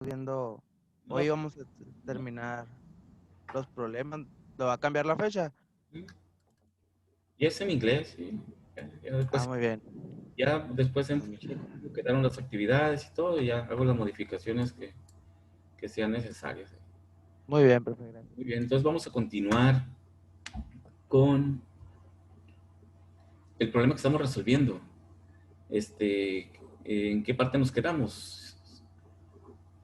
viendo, No, hoy vamos a terminar los problemas. ¿Lo va a cambiar la fecha? y es en inglés, sí. Ya Ah, después, muy bien. en quedaron las actividades y todo, y ya hago las modificaciones que sean necesarias. Muy bien, profe, gracias. Muy bien, entonces vamos a continuar con el problema que estamos resolviendo. ¿En qué parte nos quedamos?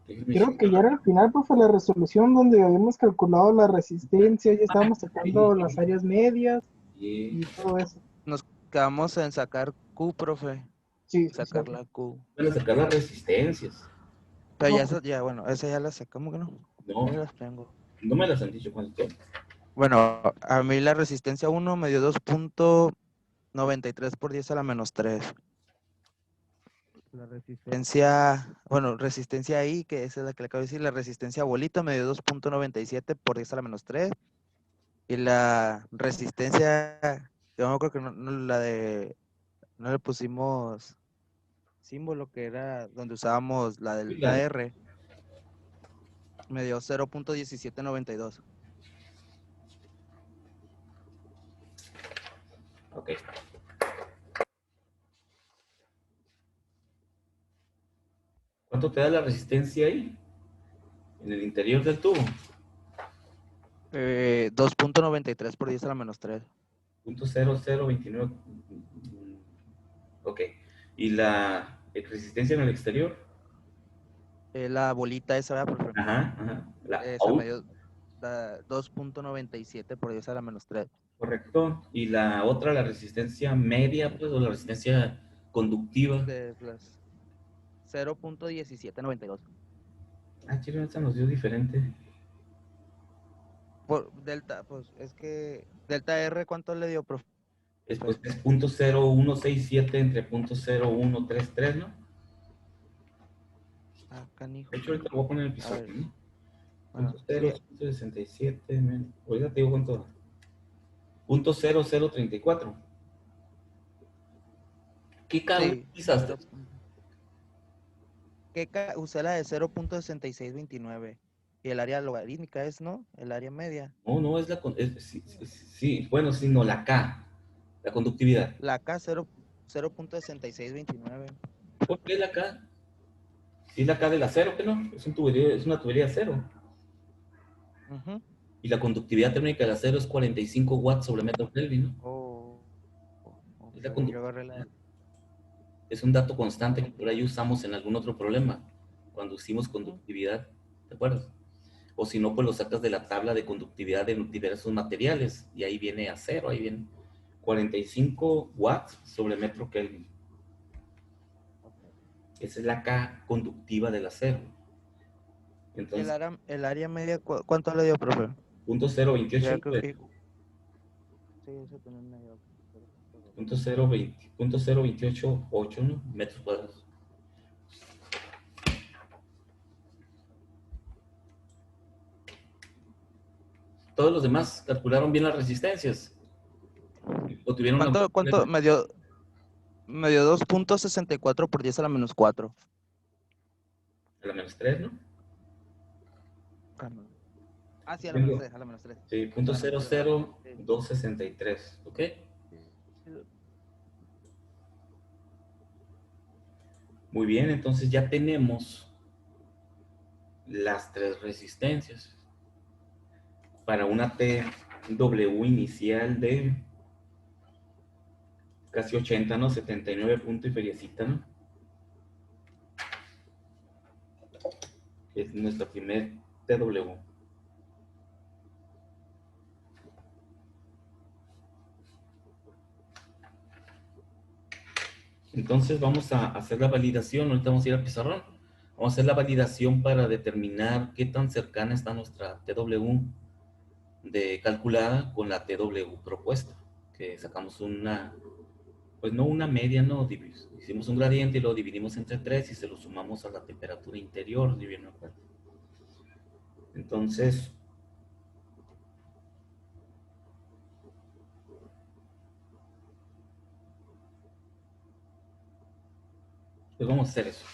Déjenme Creo que ya checar. era el final, profe, la resolución donde habíamos calculado la resistencia, ya estábamos Sí, sacando las áreas medias y y todo eso. Nos quedamos en sacar Q, profe. Sí, sí, Sacar cierto. la Q. van a sacar las resistencias. Pero No, ya, pues, ya, bueno, esa ya la sacamos, ¿que no? No, Ahí las tengo. no me las han dicho cuánto. Bueno, a mí la resistencia 1 me dio 2.93 por 10 a la menos 3. La resistencia, bueno, resistencia I, que esa es la que le acabo de decir, la resistencia bolita me dio 2.97 por 10 a la menos 3. Y la resistencia, yo creo que no le pusimos símbolo, que era donde usábamos la delta R, me dio 0.1792. Ok. ¿Cuánto te da la resistencia ahí? En el interior del tubo. 2.93 por 10 a la menos 3. 0.0029. Ok. ¿Y la resistencia en el exterior? La bolita esa, ¿verdad, profe? Ajá, ajá. La Esa me out, dio 2.97 por 10 a la menos 3. correcto. Y la otra, la resistencia media, pues, o la resistencia conductiva. De las 0.1792. Ah, chile, esta nos dio diferente. Por delta, pues es que delta R, ¿cuánto le dio, profe? Después es 0.0167 entre 0.0133, ¿no? Ah, De canijo. hecho, ahorita lo voy a poner en el A pizarro, ver, ¿no? bueno, Punto sí, 0.167 ahorita te digo cuánto. 0.0034. ¿Qué K sí. utilizaste? Usé la de 0.6629. Y el área logarítmica es, ¿no? El área media. No, no, es sí, sí, sí, bueno, sí, no, la K, la conductividad. La K 0.6629. ¿Por qué la K? Sí, la K del acero, ¿qué no? Es una tubería de acero. Ujú. Y la conductividad térmica del acero es 45 watts sobre metro Kelvin, ¿no? Oh, Es ok, la yo agarré la conductividad. Es un dato constante que por conductividad. ahí usamos en algún otro problema, cuando hicimos Ujú. conductividad, ¿te acuerdas? O si no, pues lo sacas de la tabla de conductividad de diversos materiales y ahí viene acero, ahí viene 45 watts sobre metro Kelvin. Ok. Esa es la K conductiva del acero. ¿Y Entonces, el área media cuánto le dio, profe? punto cero Ya veintiocho creo que sí, eso también me dio. punto cero veintiocho ocho, ¿no? Metros cuadrados. Todos los demás calcularon bien las resistencias o tuvieron algún ¿Cuánto problema. me dio? Me dio 2.64 por 10 a la menos 4. A la menos 3, ¿no? Ah, sí, a la menos Tengo, 3, a la menos 3. sí, A punto la menos cero 3. cero Sí. dos sesenta y tres, ¿ok? Sí. Muy bien, entonces ya tenemos las tres resistencias para una TW inicial de casi 80, ¿no? 79 punto y feriecita, ¿no? Es nuestra primer TW. Entonces vamos a hacer la validación, ahorita vamos a ir al pizarrón. Vamos a hacer la validación para determinar qué tan cercana está nuestra TW de calculada con la TW propuesta, que sacamos una, pues no una media, no, hicimos un gradiente y lo dividimos entre 3 y se lo sumamos a la temperatura interior, si bien me acuerdo. Entonces, pues vamos a hacer eso.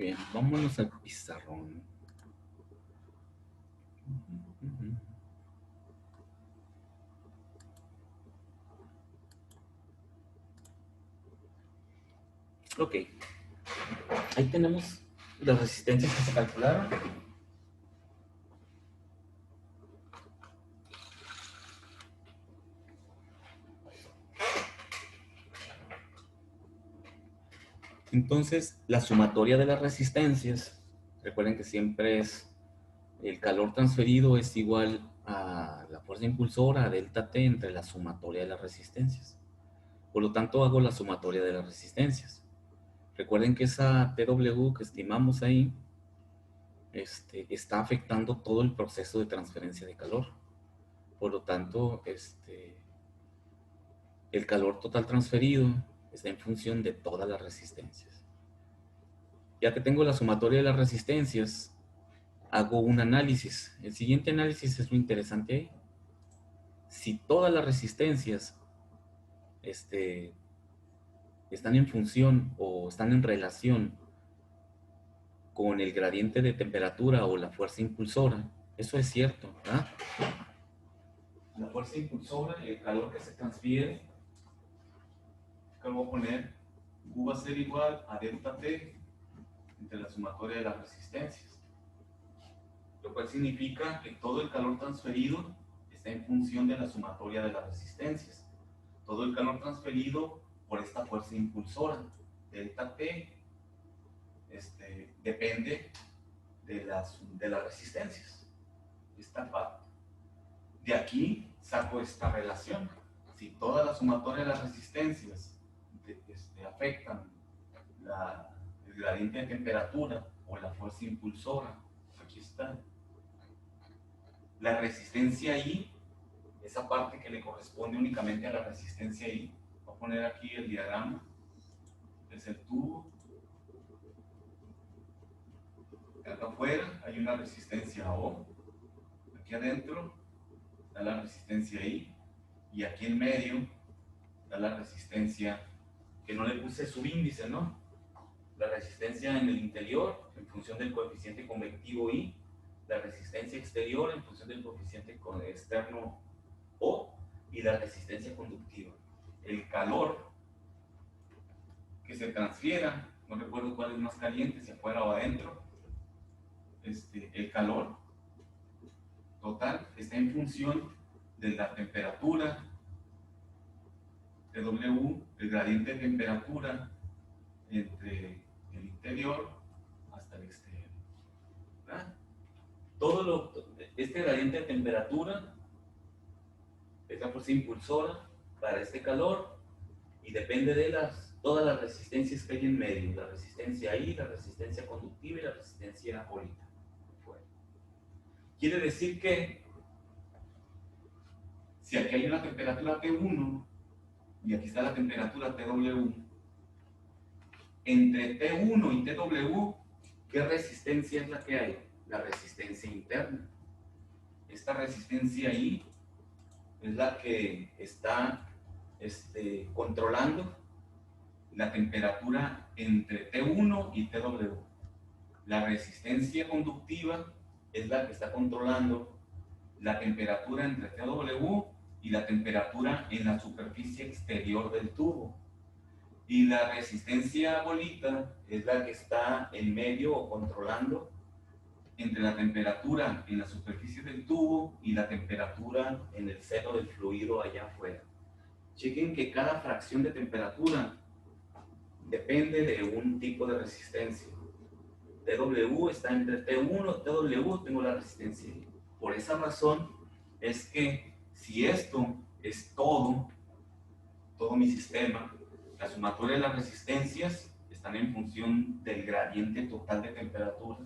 Bien, vámonos al pizarrón. Ok, ahí tenemos las resistencias que se calcularon. Entonces, la sumatoria de las resistencias, recuerden que siempre es el calor transferido es igual a la fuerza impulsora, a delta T, entre la sumatoria de las resistencias. Por lo tanto, hago la sumatoria de las resistencias. Recuerden que esa TW que estimamos ahí está afectando todo el proceso de transferencia de calor. Por lo tanto, el calor total transferido está en función de todas las resistencias. Ya que tengo la sumatoria de las resistencias, hago un análisis. El siguiente análisis es lo interesante ahí. Si todas las resistencias están en función o están en relación con el gradiente de temperatura o la fuerza impulsora, eso es cierto, ¿verdad? La fuerza impulsora, el calor que se transfiere, que lo voy a poner, U va a ser igual a delta T entre la sumatoria de las resistencias, lo cual significa que todo el calor transferido está en función de la sumatoria de las resistencias. Todo el calor transferido por esta fuerza impulsora, delta T, depende de las resistencias. Esta parte. De aquí saco esta relación. Si toda la sumatoria de las resistencias afectan el gradiente de temperatura o la fuerza impulsora, aquí está. La resistencia I, esa parte que le corresponde únicamente a la resistencia I, voy a poner aquí el diagrama, es el tubo. Acá afuera hay una resistencia O, aquí adentro está la resistencia I, y aquí en medio está la resistencia, que no le puse subíndice, ¿no? La resistencia en el interior en función del coeficiente convectivo I, la resistencia exterior en función del coeficiente externo O, y la resistencia conductiva. El calor que se transfiera, no recuerdo cuál es más caliente, si afuera o adentro, el calor total está en función de la temperatura, TW, el gradiente de temperatura entre el interior hasta el exterior. ¿Verdad? Este gradiente de temperatura es la fuerza impulsora para este calor y depende de todas las resistencias que hay en medio, la resistencia I, la resistencia conductiva y la resistencia bolita. Quiere decir que si aquí hay una temperatura T1 y aquí está la temperatura TW, entre T1 y TW, ¿qué resistencia es la que hay? La resistencia interna. Esta resistencia I es la que está controlando la temperatura entre T1 y TW. La resistencia conductiva es la que está controlando la temperatura entre TW y la temperatura en la superficie exterior del tubo. Y la resistencia bolita es la que está en medio o controlando entre la temperatura en la superficie del tubo y la temperatura en el seno del fluido allá afuera. Chequen que cada fracción de temperatura depende de un tipo de resistencia. TW está entre T1 y TW, tengo la resistencia. Por esa razón es que si esto es todo mi sistema, la sumatoria de las resistencias están en función del gradiente total de temperatura.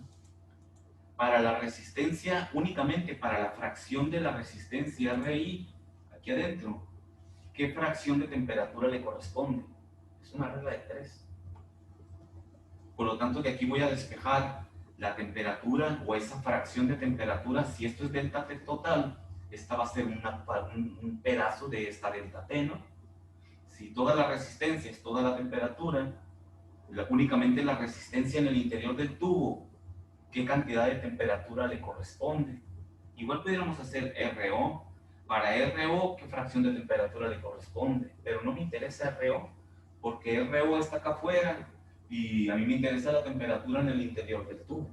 Para la resistencia, únicamente para la fracción de la resistencia RI, aquí adentro, ¿qué fracción de temperatura le corresponde? Es una regla de 3. Por lo tanto, de aquí voy a despejar la temperatura o esa fracción de temperatura. Si esto es delta T total, esta va a ser un pedazo de esta delta T, ¿no? Si toda la resistencia es toda la temperatura, únicamente la resistencia en el interior del tubo, qué cantidad de temperatura le corresponde. Igual pudiéramos hacer RO. Para RO, qué fracción de temperatura le corresponde. Pero no me interesa RO, porque RO está acá afuera y a mí me interesa la temperatura en el interior del tubo.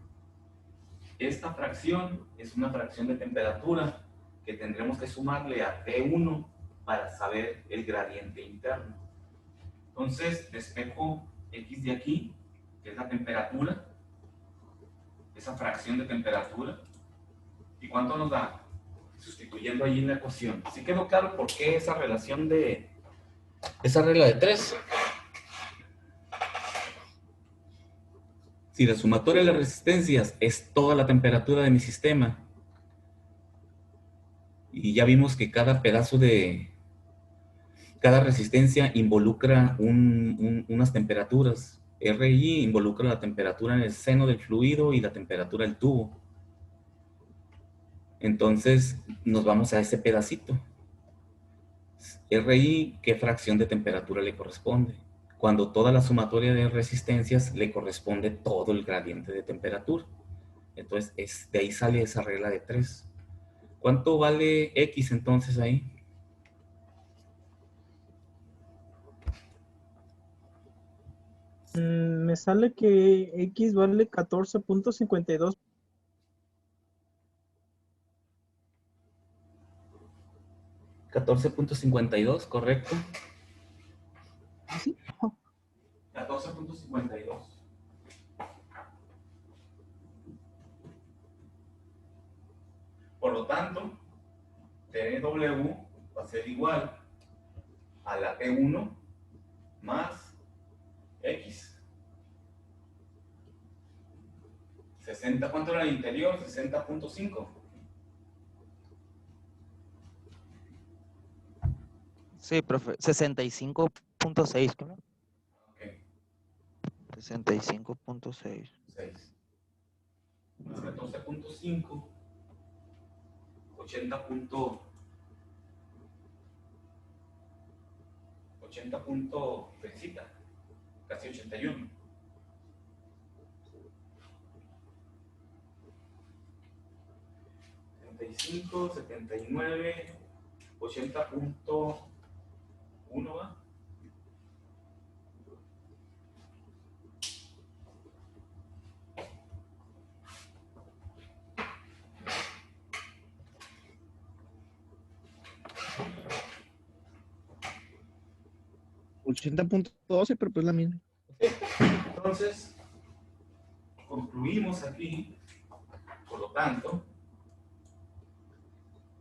Esta fracción es una fracción de temperatura que tendremos que sumarle a T1 para saber el gradiente interno. Entonces, despejo X de aquí, que es la temperatura, esa fracción de temperatura. ¿Y cuánto nos da? Sustituyendo allí en la ecuación. ¿Sí quedó claro por qué esa relación de... esa regla de 3? Si la sumatoria de las resistencias es toda la temperatura de mi sistema, y ya vimos que cada pedazo de... cada resistencia involucra unas temperaturas. RI involucra la temperatura en el seno del fluido y la temperatura del tubo. Entonces nos vamos a ese pedacito. RI, ¿qué fracción de temperatura le corresponde? Cuando toda la sumatoria de resistencias le corresponde todo el gradiente de temperatura. Entonces de ahí sale esa regla de 3. ¿Cuánto vale X entonces ahí? Me sale que X vale 14.52. 14.52, ¿correcto? ¿Sí? 14.52. Por lo tanto, TW va a ser igual a la T1 más X. 60, ¿cuánto era el interior? 60.5. Sí, profe, 65.6, ¿no? Ok, 65.6. 6. Más 14.5. 80 punto 80 punto, felicita, casi 81. 75, 79, 80.1 va. $80.12, pero pues la misma. Entonces, concluimos aquí, por lo tanto,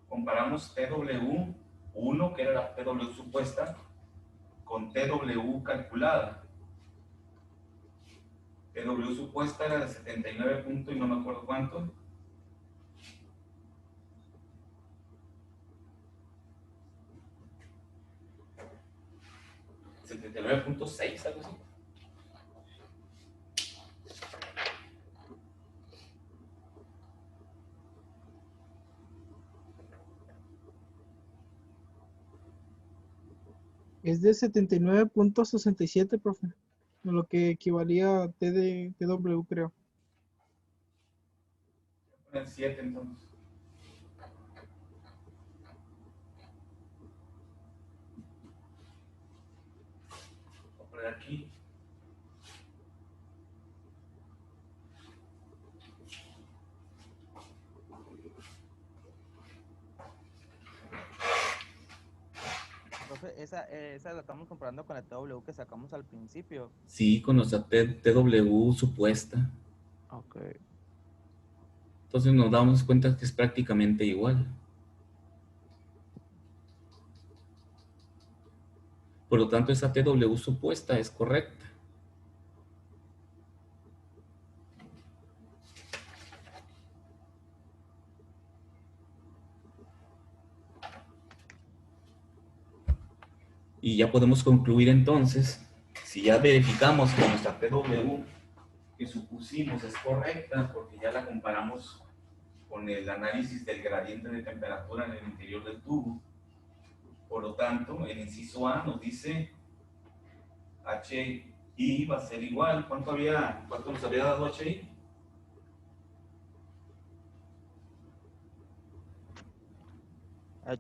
comparamos TW1, que era la TW supuesta, con TW calculada. TW supuesta era de 79 puntos y no me acuerdo cuánto. $79.6, algo así. Es de 79.67, profe. Lo que equivalía a TW, creo. Voy a poner 7 entonces. Voy a poner aquí. Profe, esa la estamos comparando con la TW que sacamos al principio. Sí, con nuestra TW supuesta. Ok. Entonces nos damos cuenta que es prácticamente igual. Por lo tanto, esa TW supuesta es correcta. Y ya podemos concluir entonces, si ya verificamos que nuestra TW que supusimos es correcta, porque ya la comparamos con el análisis del gradiente de temperatura en el interior del tubo. Por lo tanto, el inciso A nos dice H Y va a ser igual. ¿Cuánto nos había dado HI?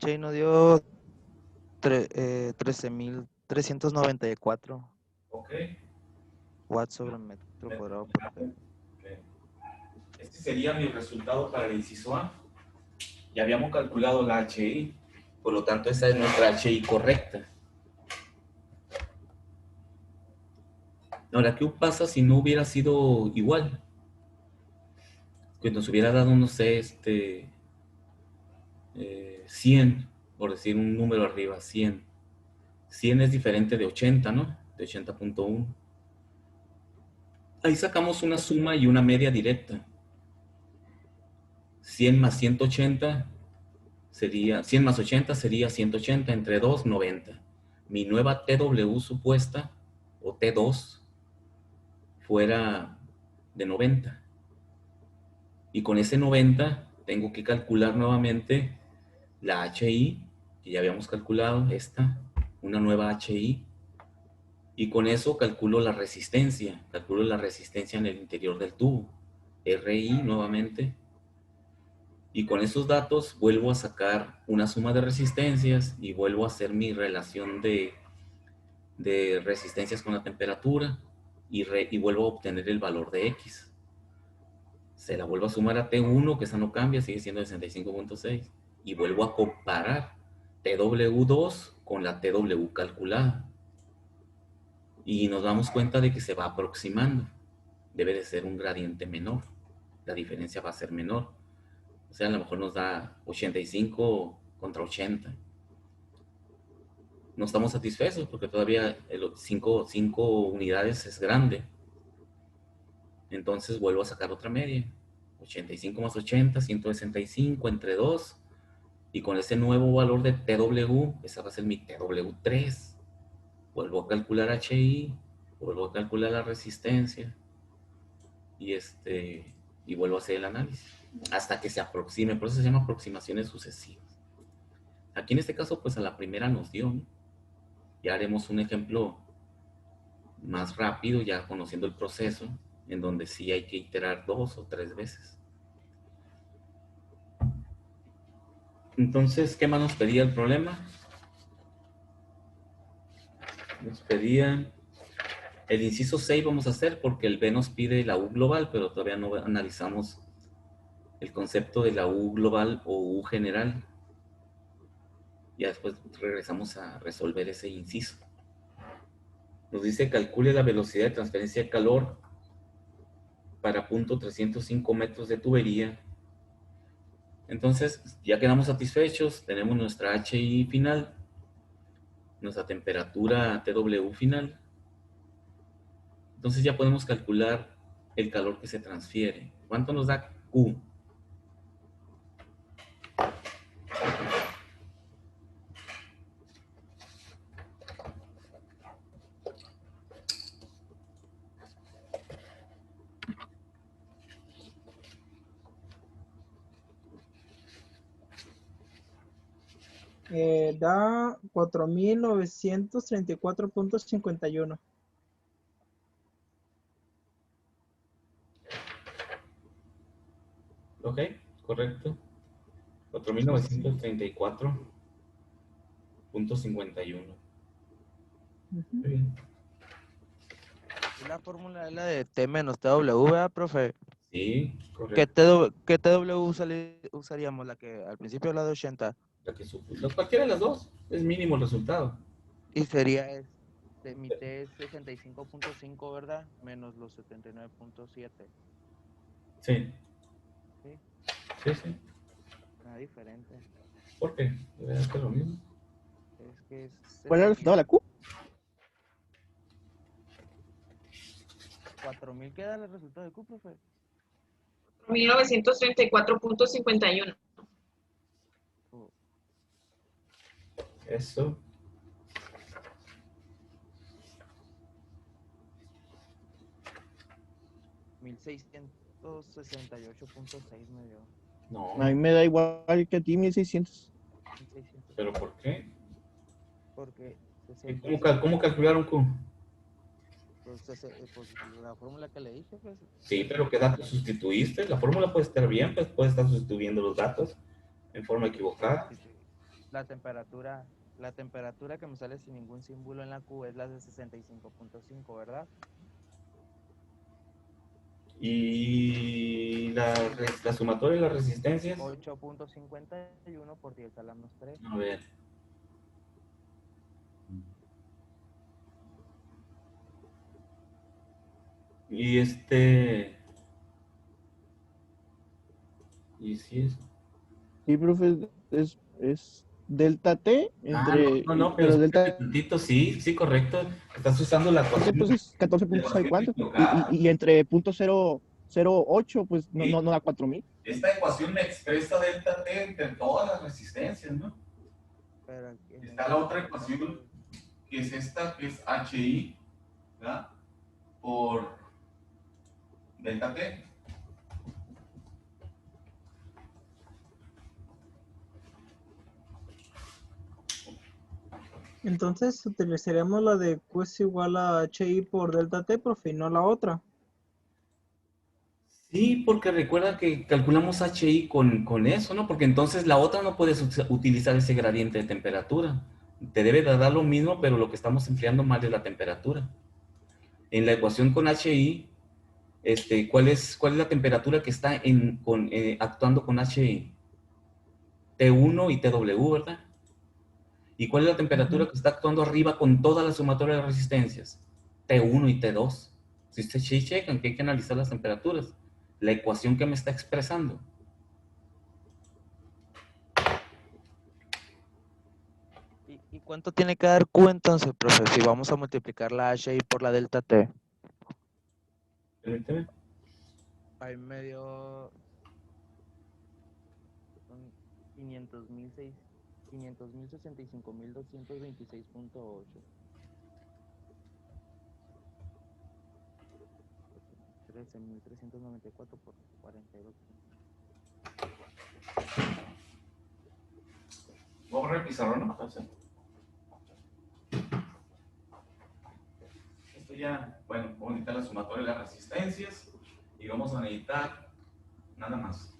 HI nos dio 13.394 Ok. watts sobre metro cuadrado por T. Ok. Este sería mi resultado para el inciso A. Ya habíamos calculado la HI, por lo tanto esa es nuestra HI correcta. Ahora, ¿qué pasa si no hubiera sido igual? Que nos hubiera dado, no sé, 100, por decir un número arriba, 100. 100 es diferente de 80, ¿no? De 80.1. Ahí sacamos una suma y una media directa. 100 más 180 sería, 100 más 80 sería 180, entre 2, 90. Mi nueva TW supuesta, o T2, fuera de 90. Y con ese 90 tengo que calcular nuevamente la HI, que ya habíamos calculado, una nueva HI. Y con eso calculo la resistencia en el interior del tubo. RI nuevamente. Y con esos datos vuelvo a sacar una suma de resistencias y vuelvo a hacer mi relación de resistencias con la temperatura y vuelvo a obtener el valor de X. Se la vuelvo a sumar a T1, que esa no cambia, sigue siendo 65.6. Y vuelvo a comparar TW2 con la TW calculada. Y nos damos cuenta de que se va aproximando. Debe de ser un gradiente menor. La diferencia va a ser menor. O sea, a lo mejor nos da 85 contra 80. No estamos satisfechos porque todavía 5 unidades es grande. Entonces vuelvo a sacar otra media. 85 más 80, 165 entre 2. Y con ese nuevo valor de TW, esa va a ser mi TW3. Vuelvo a calcular HI, vuelvo a calcular la resistencia y, y vuelvo a hacer el análisis hasta que se aproxime. Por eso se llama aproximaciones sucesivas. Aquí en este caso, pues a la primera nos dio, ¿no? Ya haremos un ejemplo más rápido, ya conociendo el proceso, en donde sí hay que iterar 2 o 3 veces. Entonces, ¿qué más nos pedía el problema? Nos pedía el inciso 6 vamos a hacer porque el B nos pide la U global, pero todavía no analizamos el concepto de la U global o U general. Ya después regresamos a resolver ese inciso. Nos dice calcule la velocidad de transferencia de calor para punto 305 metros de tubería. Entonces, ya quedamos satisfechos, tenemos nuestra HI final, nuestra temperatura TW final. Entonces ya podemos calcular el calor que se transfiere. ¿Cuánto nos da Q? Da 4.934.51. Ok, correcto. Sí. 4.934.51. Ujú. Muy bien. Y la fórmula es la de T menos TW, ¿verdad, profe? Sí, ¿Qué correcto. TW usaríamos? La que al principio la de 80. Cualquiera de las dos es mínimo el resultado. Y sería mi T es 65.5, ¿verdad? Menos los 79.7. Sí, ¿Sí? sí, sí. Nada diferente. ¿Por qué? Debe ser lo mismo. Es que es ¿Cuál era el resultado de la Q? 4.000 queda el resultado de Q, profe. 1934.51. Oh, Eso. 1.668.6 me dio. No, A mí me da igual que a ti, 1.600. 1.600. ¿pero por qué? Porque ¿Cómo calcularon Q? Pues la fórmula que le dije, pues. Sí, pero ¿qué datos sustituiste? La fórmula puede estar bien, pues puede estar sustituyendo los datos en forma equivocada. La temperatura que me sale sin ningún símbolo en la Q es la de 65.5, ¿verdad? Y la sumatoria de las resistencias. 8.51 por 10 a la menos 3. A ver. Y y si es. Sí, profe, es delta T entre, No, pero pero espérate delta tantito, sí, correcto. Estás usando la T ecuación, pues es la 14 puntos sabe ecuación cuánto, equivocada. y entre punto 008 pues no da 4000. Esta ecuación me expresa delta T entre todas las resistencias, ¿no? Pero Está la otra ecuación, que es esta, que es HI, ¿verdad? Por delta T. Entonces utilizaríamos la de Q es igual a HI por delta T, profe, y no la otra. Sí, porque recuerda que calculamos HI con eso, ¿no? Porque entonces la otra no puedes utilizar ese gradiente de temperatura. Te debe de dar lo mismo, pero lo que estamos empleando mal es la temperatura. En la ecuación con HI, ¿cuál es la temperatura que está actuando con HI? T1 y TW, ¿verdad? ¿Y cuál es la temperatura que está actuando arriba con toda la sumatoria de resistencias? T1 y T2. Si ustedes checan que hay que analizar las temperaturas, la ecuación que me está expresando. ¿Y cuánto tiene que dar Q entonces, profe? Si vamos a multiplicar la HI por la delta T. Permíteme. Ahí me dio 500.065.226.8. 13.394 por 42. Vamos a ver el pizarrón, ¿no? Esto ya, bueno, vamos a necesitar la sumatoria de las resistencias y vamos a necesitar nada más.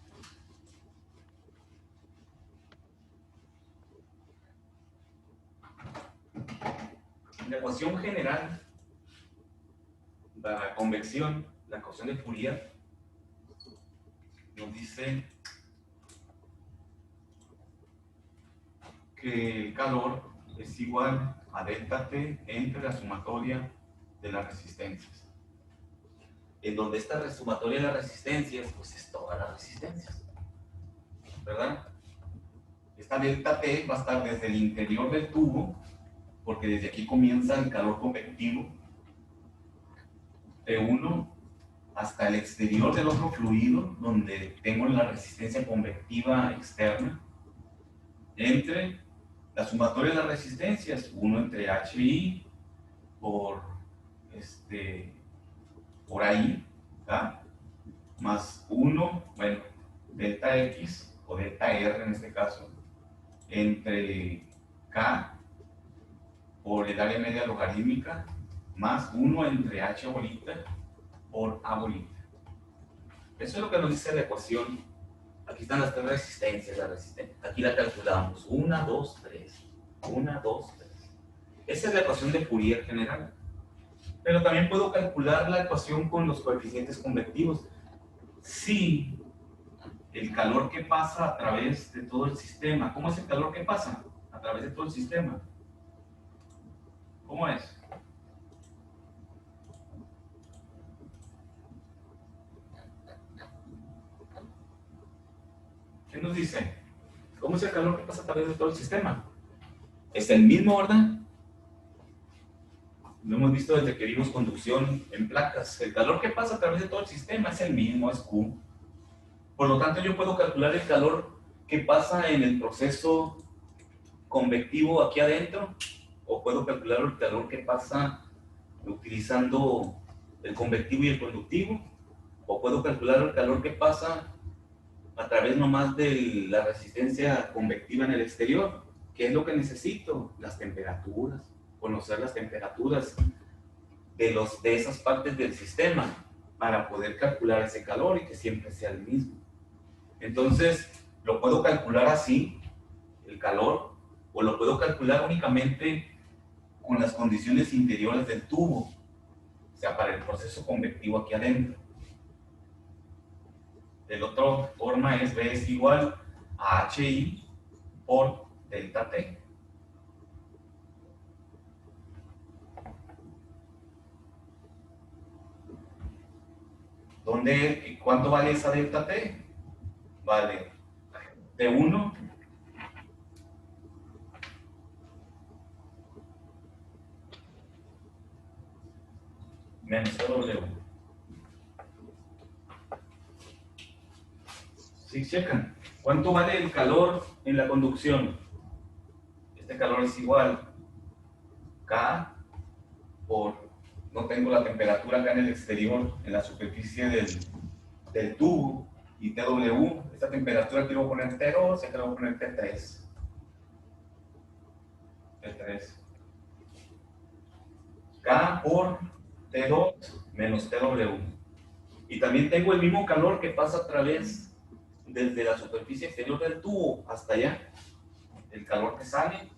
La ecuación general de la convección, la ecuación de Fourier, nos dice que el calor es igual a delta T entre la sumatoria de las resistencias. En donde esta sumatoria de las resistencias, pues es todas las resistencias, ¿verdad? Esta delta T va a estar desde el interior del tubo, porque desde aquí comienza el calor convectivo, T1, hasta el exterior del otro fluido, donde tengo la resistencia convectiva externa, entre la sumatoria de las resistencias, 1 entre HI por ahí, ¿tá? Más 1, bueno, delta X, o delta R en este caso, entre K por el área media logarítmica, más 1 entre H bolita por A bolita. Eso es lo que nos dice la ecuación. Aquí están las tres resistencias, aquí la calculamos, 1, 2, 3, 1, 2, 3. Esa es la ecuación de Fourier general. Pero también puedo calcular la ecuación con los coeficientes convectivos. Si el calor que pasa a través de todo el sistema, ¿cómo es el calor que pasa a través de todo el sistema? ¿Cómo es? ¿Qué nos dice? ¿Cómo es el calor que pasa a través de todo el sistema? Es el mismo, ¿verdad? Lo hemos visto desde que vimos conducción en placas. El calor que pasa a través de todo el sistema es el mismo, es Q. Por lo tanto, yo puedo calcular el calor que pasa en el proceso convectivo aquí adentro, o puedo calcular el calor que pasa utilizando el convectivo y el conductivo, o puedo calcular el calor que pasa a través nomás de la resistencia convectiva en el exterior. ¿Qué es lo que necesito? Las temperaturas, conocer las temperaturas de esas partes del sistema para poder calcular ese calor y que siempre sea el mismo. Entonces, lo puedo calcular así, el calor, o lo puedo calcular únicamente con las condiciones interiores del tubo, o sea, para el proceso convectivo aquí adentro. De la otra forma es B es igual a HI por delta T. ¿Cuánto vale esa delta T? Vale T1 menos TW. ¿Sí checan? ¿Cuánto vale el calor en la conducción? Este calor es igual K por, no tengo la temperatura acá en el exterior, en la superficie del tubo, y TW, esta temperatura quiero poner T2, acá le voy a poner T3. T3. K por T2 menos TW. Y también tengo el mismo calor que pasa a través desde la superficie exterior del tubo hasta allá. El calor que sale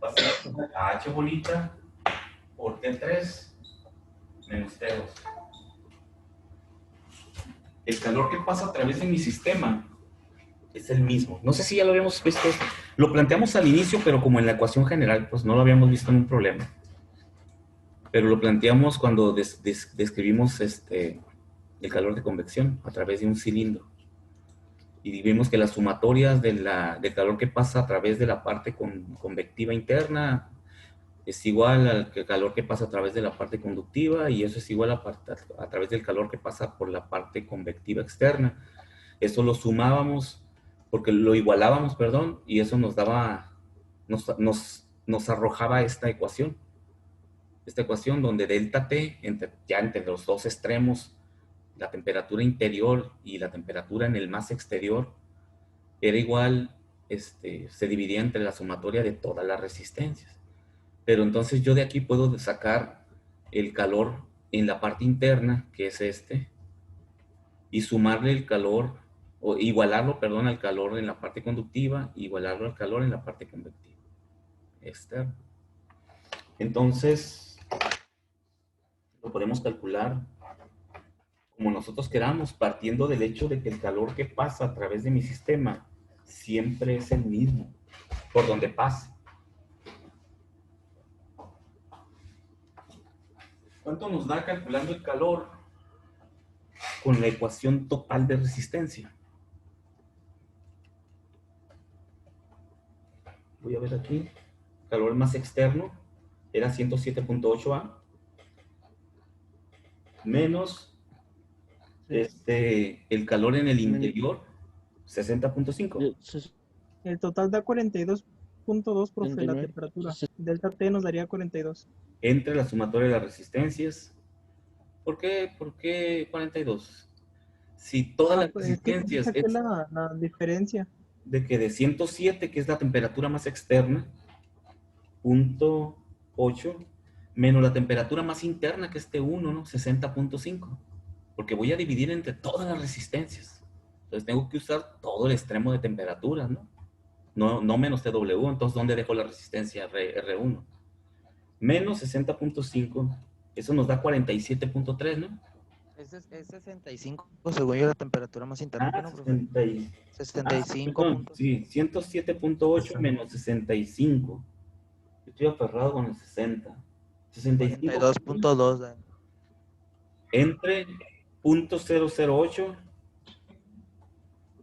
va a ser a H bolita por T3 menos T2. El calor que pasa a través de mi sistema es el mismo. No sé si ya lo habíamos visto. Lo planteamos al inicio, pero como en la ecuación general, pues no lo habíamos visto en un problema. Pero lo planteamos cuando describimos el calor de convección a través de un cilindro. Y vimos que las sumatorias del calor que pasa a través de la parte convectiva interna es igual al calor que pasa a través de la parte conductiva, y eso es igual a través del calor que pasa por la parte convectiva externa. Eso lo sumábamos, porque lo igualábamos, perdón, y eso nos daba, nos arrojaba esta ecuación donde delta T, ya entre los dos extremos, la temperatura interior y la temperatura en el más exterior, era igual, se dividía entre la sumatoria de todas las resistencias. Pero entonces yo de aquí puedo sacar el calor en la parte interna, que es y sumarle el calor, o igualarlo, perdón, al calor en la parte conductiva, igualarlo al calor en la parte convectiva externa. Entonces, lo podemos calcular como nosotros queramos, partiendo del hecho de que el calor que pasa a través de mi sistema siempre es el mismo, por donde pase. ¿Cuánto nos da calculando el calor con la ecuación total de resistencia? Voy a ver aquí. Calor más externo era 107.8 A menos el calor en el interior 60.5. El total da 42.2, profe, la 39. temperatura. Delta T nos daría 42. Entre la sumatoria de las resistencias. ¿Por qué 42? Si todas las Pues es que resistencias saqué la diferencia. de que de 107, que es la temperatura más externa, 0.8, menos la temperatura más interna, que es T1, ¿no? 60.5. Porque voy a dividir entre todas las resistencias. Entonces tengo que usar todo el extremo de temperatura, ¿no? No menos TW. Entonces, ¿dónde dejo la resistencia R1? Menos 60.5. Eso nos da 47.3, ¿no? Es 65, según yo, la temperatura más interna, ¿no, profe? 65. Perdón, sí, 107.8 menos 65. Estoy aferrado con el 60. 65. 42.2. Entre 0.008,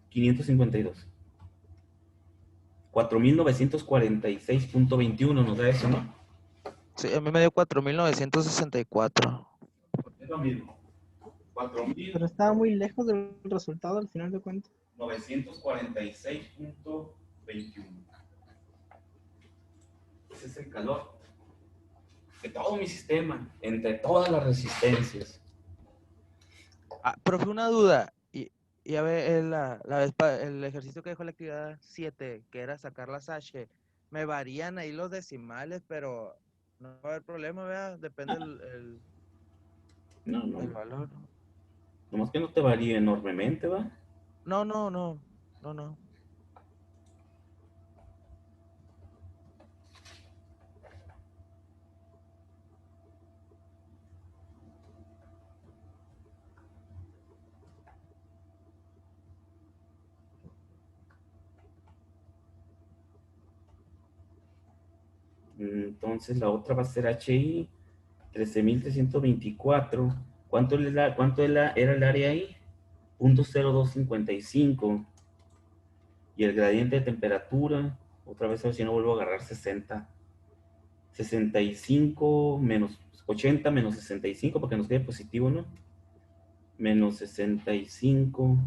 552. 4.946.21 nos da eso, ¿no? Sí, a mí me dio 4.964. Es lo mismo. Pero estaba muy lejos del resultado al final de cuentas. 4.946.21. Ese es el calor de todo mi sistema, entre todas las resistencias. Profe, una duda. Y a ver, el ejercicio que dejó la actividad 7, que era sacar las H, me varían ahí los decimales, pero no va a haber problema, ¿verdad? Depende No, el no. valor. Nomás que no te varíe enormemente, ¿va? No, no, no, no, no. Entonces la otra va a ser HI 13.324. ¿Era el área ahí? 0.0255. Y el gradiente de temperatura, otra vez a ver si no vuelvo a agarrar 60. 65 menos 80 menos 65 para que nos quede positivo, ¿no? Menos 65.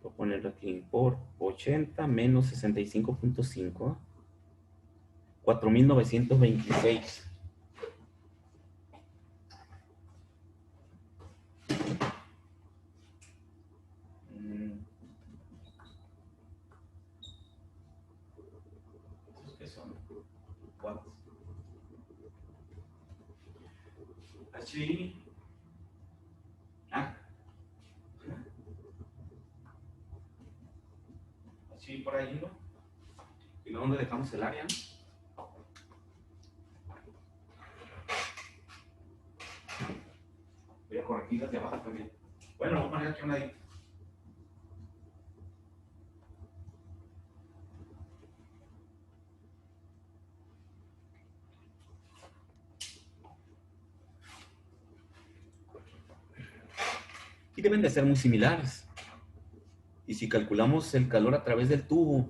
Voy a ponerlo aquí por 80 menos 65.5. 4.926. ¿Estos qué son? Watts. HI. Ah. HI por ahí, ¿no? ¿Y luego dónde dejamos el área, no? Voy a corregir las de abajo también. Bueno, voy a poner aquí una ahí. Y deben de ser muy similares. Y si calculamos el calor a través del tubo,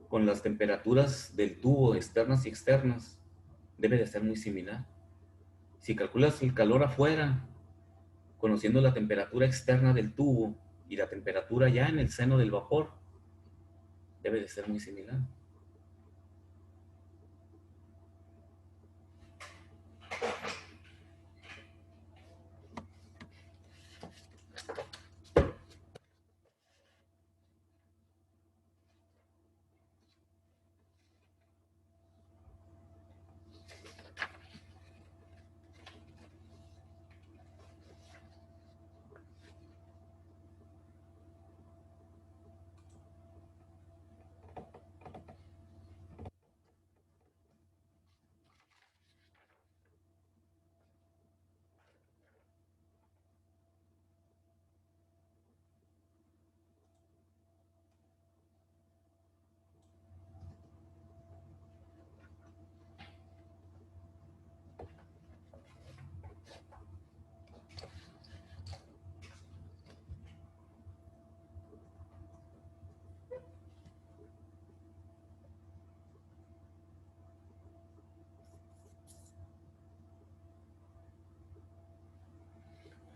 con las temperaturas del tubo externas y externas, debe de ser muy similar. Si calculas el calor afuera, conociendo la temperatura externa del tubo y la temperatura ya en el seno del vapor, debe de ser muy similar.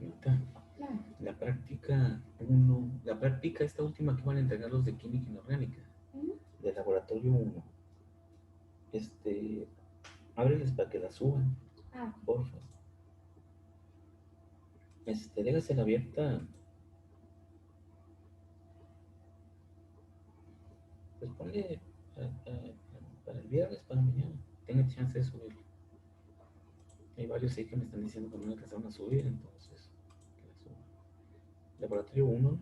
Ahorita, la práctica 1, la práctica esta última que van a entregar los de química inorgánica, del laboratorio 1. Ábreles para que la suban, porfa. Déjasela abierta. Pues ponle para el viernes, para mañana. Tenga chance de subirlo. Hay varios ahí que me están diciendo que no me alcanzaron a subir, entonces que la suban. Laboratorio 1, ¿no?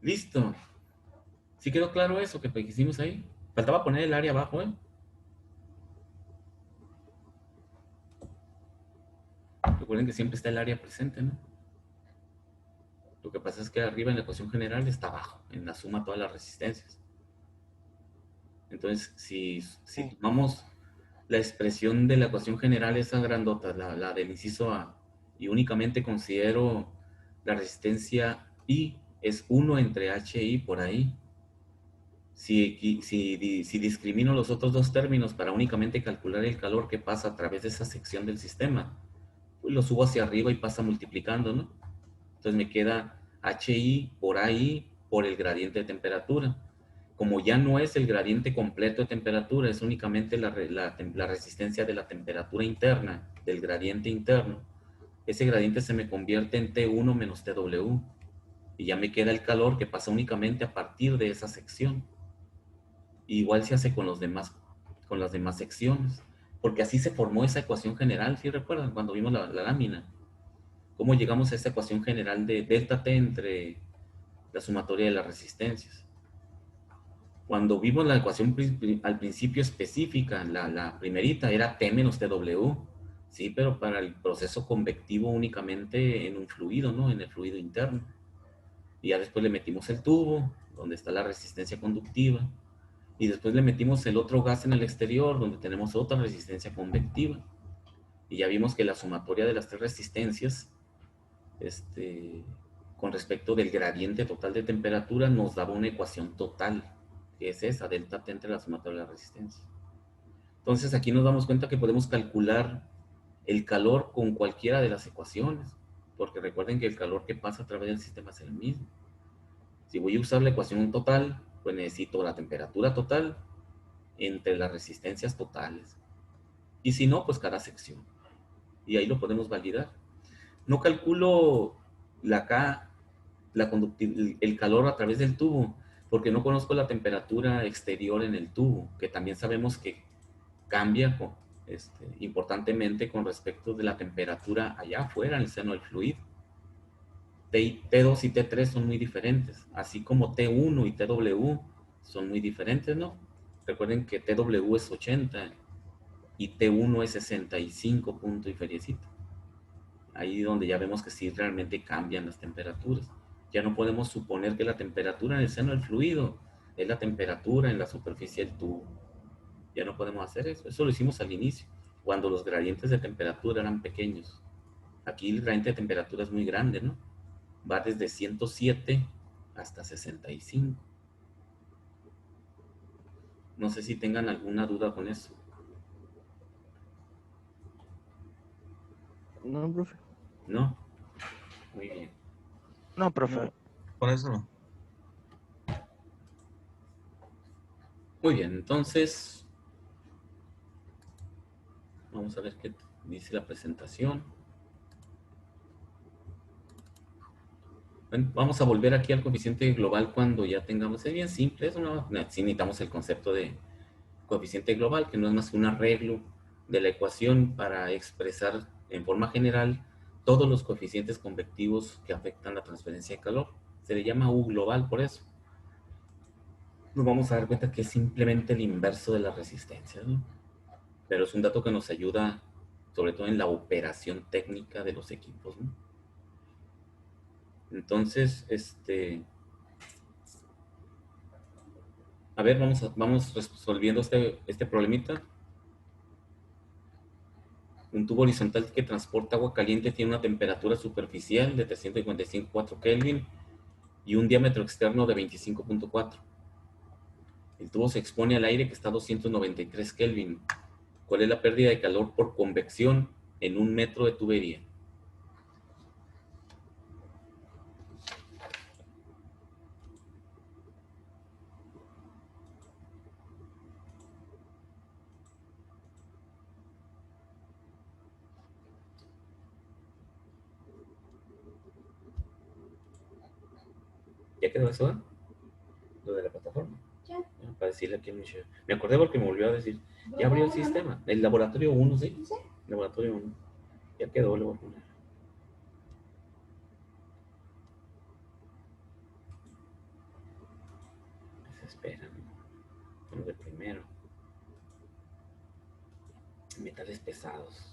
Listo. ¿Sí quedó claro eso que hicimos ahí? Faltaba poner el área abajo, ¿eh? Recuerden que siempre está el área presente, ¿no? Lo que pasa es que arriba en la ecuación general está abajo, en la suma de todas las resistencias. Entonces, si tomamos la expresión de la ecuación general, esa grandota, la del inciso A, y únicamente considero la resistencia I, es 1 entre HI por ahí. Si discrimino los otros dos términos para únicamente calcular el calor que pasa a través de esa sección del sistema, pues lo subo hacia arriba y pasa multiplicando, ¿no? Entonces me queda HI por AI por el gradiente de temperatura. como ya no es el gradiente completo de temperatura, es únicamente la resistencia de la temperatura interna, del gradiente interno, ese gradiente se me convierte en T1 menos TW. Y ya me queda el calor que pasa únicamente a partir de esa sección. Igual se hace con con las demás secciones, porque así se formó esa ecuación general, ¿sí recuerdan? Cuando vimos la lámina, cómo llegamos a esa ecuación general de delta T entre la sumatoria de las resistencias. Cuando vimos la ecuación al principio específica, la primerita era T menos TW, sí, pero para el proceso convectivo únicamente en un fluido, ¿no? En el fluido interno. Y ya después le metimos el tubo, donde está la resistencia conductiva, y después le metimos el otro gas en el exterior, donde tenemos otra resistencia convectiva. Y ya vimos que la sumatoria de las tres resistencias, con respecto del gradiente total de temperatura, nos daba una ecuación total, que es esa, delta T entre la sumatoria de las resistencias. Entonces aquí nos damos cuenta que podemos calcular el calor con cualquiera de las ecuaciones, porque recuerden que el calor que pasa a través del sistema es el mismo. Si voy a usar la ecuación total, pues necesito la temperatura total entre las resistencias totales. Y si no, pues cada sección. Y ahí lo podemos validar. No calculo el calor a través del tubo, porque no conozco la temperatura exterior en el tubo, que también sabemos que cambia importantemente con respecto de la temperatura allá afuera, en el seno del fluido. T2 y T3 son muy diferentes, así como T1 y TW son muy diferentes, ¿no? Recuerden que TW es 80 y T1 es 65 punto y feriecito. Ahí donde ya vemos que sí realmente cambian las temperaturas. Ya no podemos suponer que la temperatura en el seno del fluido es la temperatura en la superficie del tubo. Ya no podemos hacer eso. Eso lo hicimos al inicio, cuando los gradientes de temperatura eran pequeños. Aquí el gradiente de temperatura es muy grande, ¿no? Va desde 107 hasta 65. No sé si tengan alguna duda con eso. No, profe. ¿No? Muy bien. No, profe. No. Por eso no. Muy bien, entonces vamos a ver qué dice la presentación. Bueno, vamos a volver aquí al coeficiente global cuando ya tengamos, es bien simple, sí necesitamos el concepto de coeficiente global, que no es más que un arreglo de la ecuación para expresar en forma general todos los coeficientes convectivos que afectan la transferencia de calor. Se le llama U global por eso. Nos vamos a dar cuenta que es simplemente el inverso de la resistencia, ¿no? Pero es un dato que nos ayuda sobre todo en la operación técnica de los equipos, ¿no? Entonces, a ver, vamos resolviendo este problemita. Un tubo horizontal que transporta agua caliente tiene una temperatura superficial de 355,4 Kelvin y un diámetro externo de 25,4. El tubo se expone al aire que está a 293 Kelvin. ¿Cuál es la pérdida de calor por convección en 1 metro de tubería? ¿Ya quedó eso? Lo de la plataforma. Ya. Para decirle aquí a Michelle. Me acordé porque me volvió a decir. Ya abrió el sistema. El laboratorio 1, ¿sí? Sí. Laboratorio 1. Ya quedó, le voy a poner. Desesperan. Bueno, de primero. Metales pesados.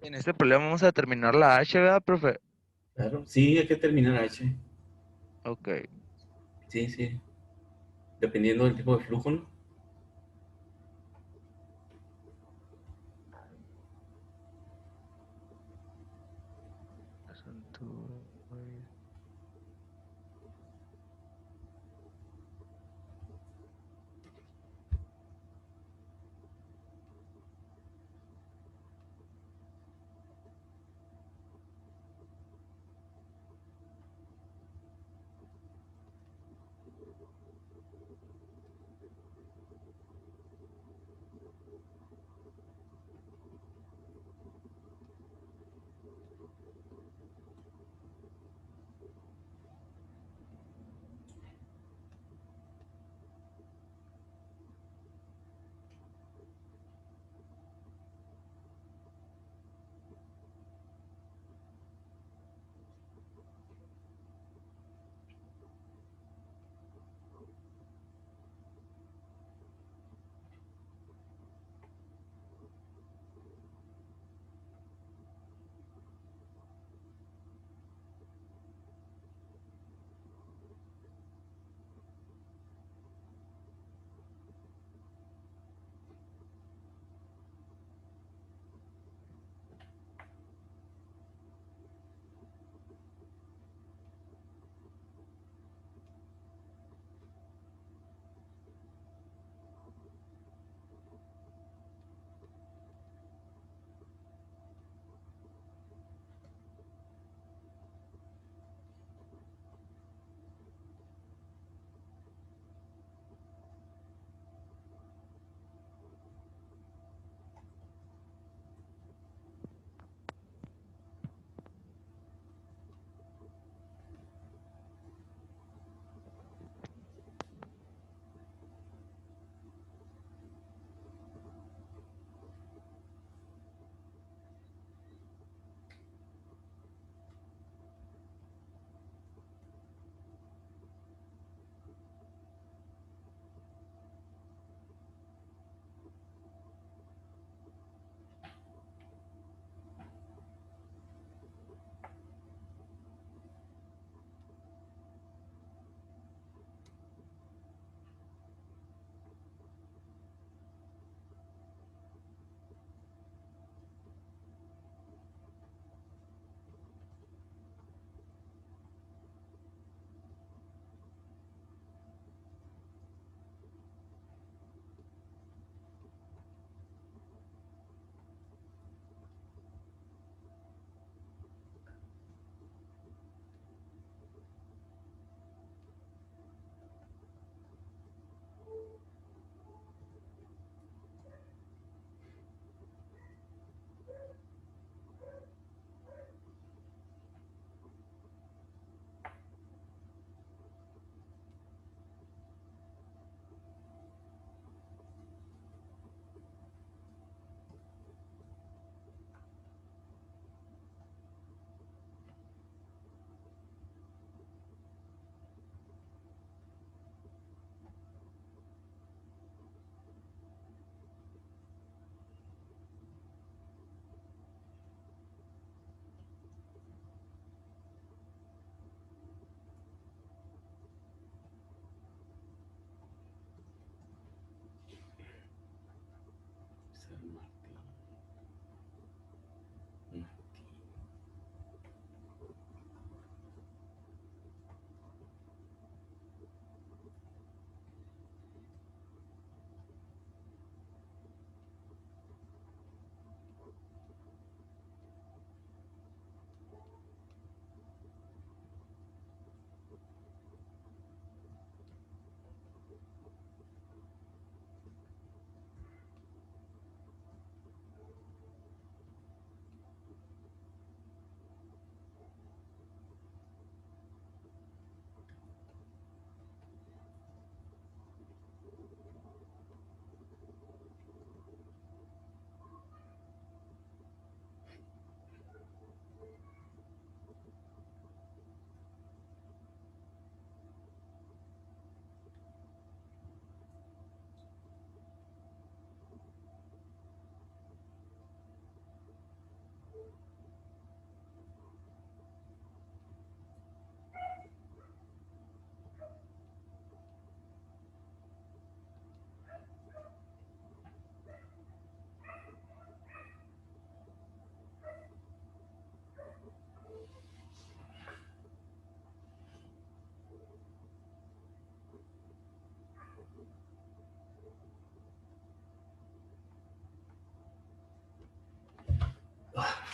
En este problema vamos a determinar la H, ¿verdad, profe? Claro, sí, hay que terminar H. Ok. Sí, sí. Dependiendo del tipo de flujo, ¿no?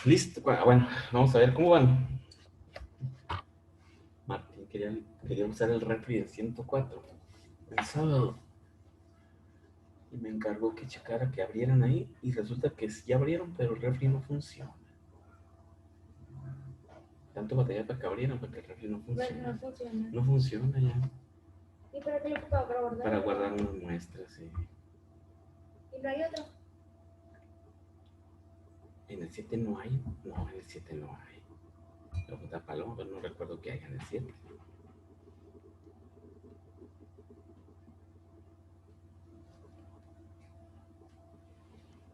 Listo. Bueno, vamos a ver cómo van. Martín quería usar el refri de 104 el sábado. Y me encargó que checara que abrieran ahí. Y resulta que sí abrieron, pero el refri no funciona. Tanto batalla para que abrieran, para que el refri no funciona. No funciona. No funciona ya. ¿Y para qué lo ocupaba? Para guardar. Para guardar unas muestras, sí. ¿Y no hay otro? En el 7 no hay. No, en el 7 no hay. La puta paloma, pero no recuerdo que haya en el 7.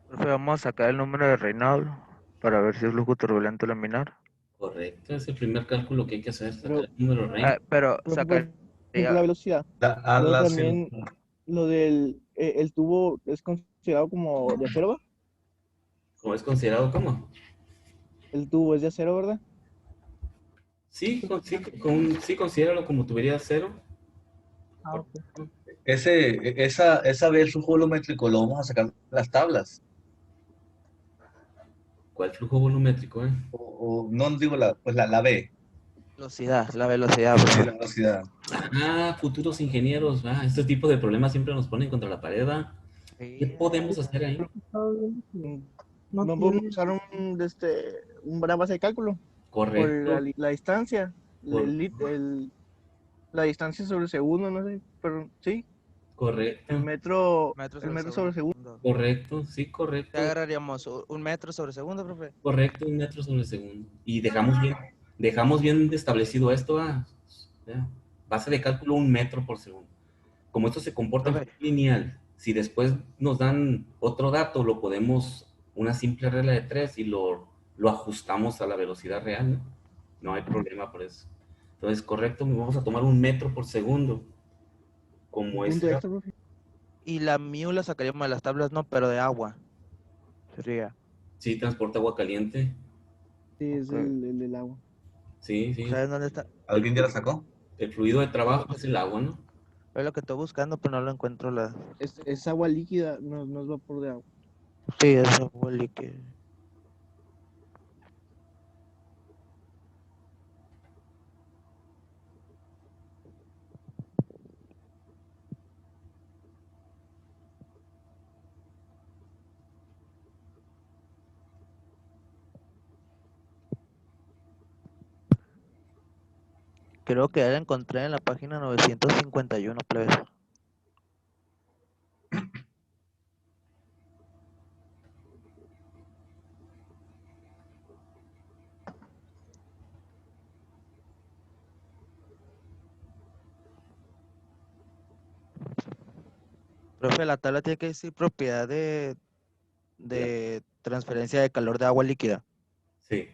Profe, vamos a sacar el número de Reinaldo para ver si es flujo turbulento laminar. Correcto, es el primer cálculo que hay que hacer, sacar Pero- el número Ah, rein. pero Pero, sacar por ejemplo, la velocidad. Luego también lo del el tubo es considerado como de acero, ¿va? ¿Cómo es considerado como? El tubo es de acero, ¿verdad? Sí, sí considéralo como tubería de acero. Ah, ok. Esa vez flujo volumétrico lo vamos a sacar de las tablas. ¿Cuál flujo volumétrico, eh? O no digo la B, la velocidad, sí, profe. la velocidad. Ah, futuros ingenieros, este tipo de problemas siempre nos ponen contra la pared, ¿va? ¿Qué Sí. podemos hacer ahí? Estaba viendo que Mm, no No podemos tiene. usar una base de cálculo por Correcto, la distancia, Por- la distancia sobre segundo, no sé, pero sí, correcto, Metros el sobre metro sobre segundo. segundo. correcto, sí, ¿Qué correcto, agarraríamos? ¿Un metro sobre segundo, profe? correcto, 1 metro sobre segundo. Y dejamos bien establecido esto, ya. Base de cálculo 1 metro por segundo. Como esto se comporta en Profe, forma lineal, si después nos dan otro dato, lo podemos, una simple regla de 3 y lo ajustamos a la velocidad real, ¿no? No hay problema por eso. Entonces, correcto, vamos a tomar 1 metro por segundo como Un ese punto dato. extra, profe. y la MIU la sacaríamos de las tablas, no, pero de agua. Sería. Sí, transporta agua caliente. Sí, es Ok. el del agua. Sí, sí. ¿Sabes dónde está? ¿Alguien ya la sacó? El fluido de Es lo trabajo que, es el agua, ¿no? es lo que estoy buscando, pero no lo encuentro. Es agua líquida, no es vapor de agua. Sí, es agua líquida. Creo que ya la encontré en la página 951, plebes. Profe, la tabla tiene que decir propiedad de transferencia de calor de agua líquida. Sí.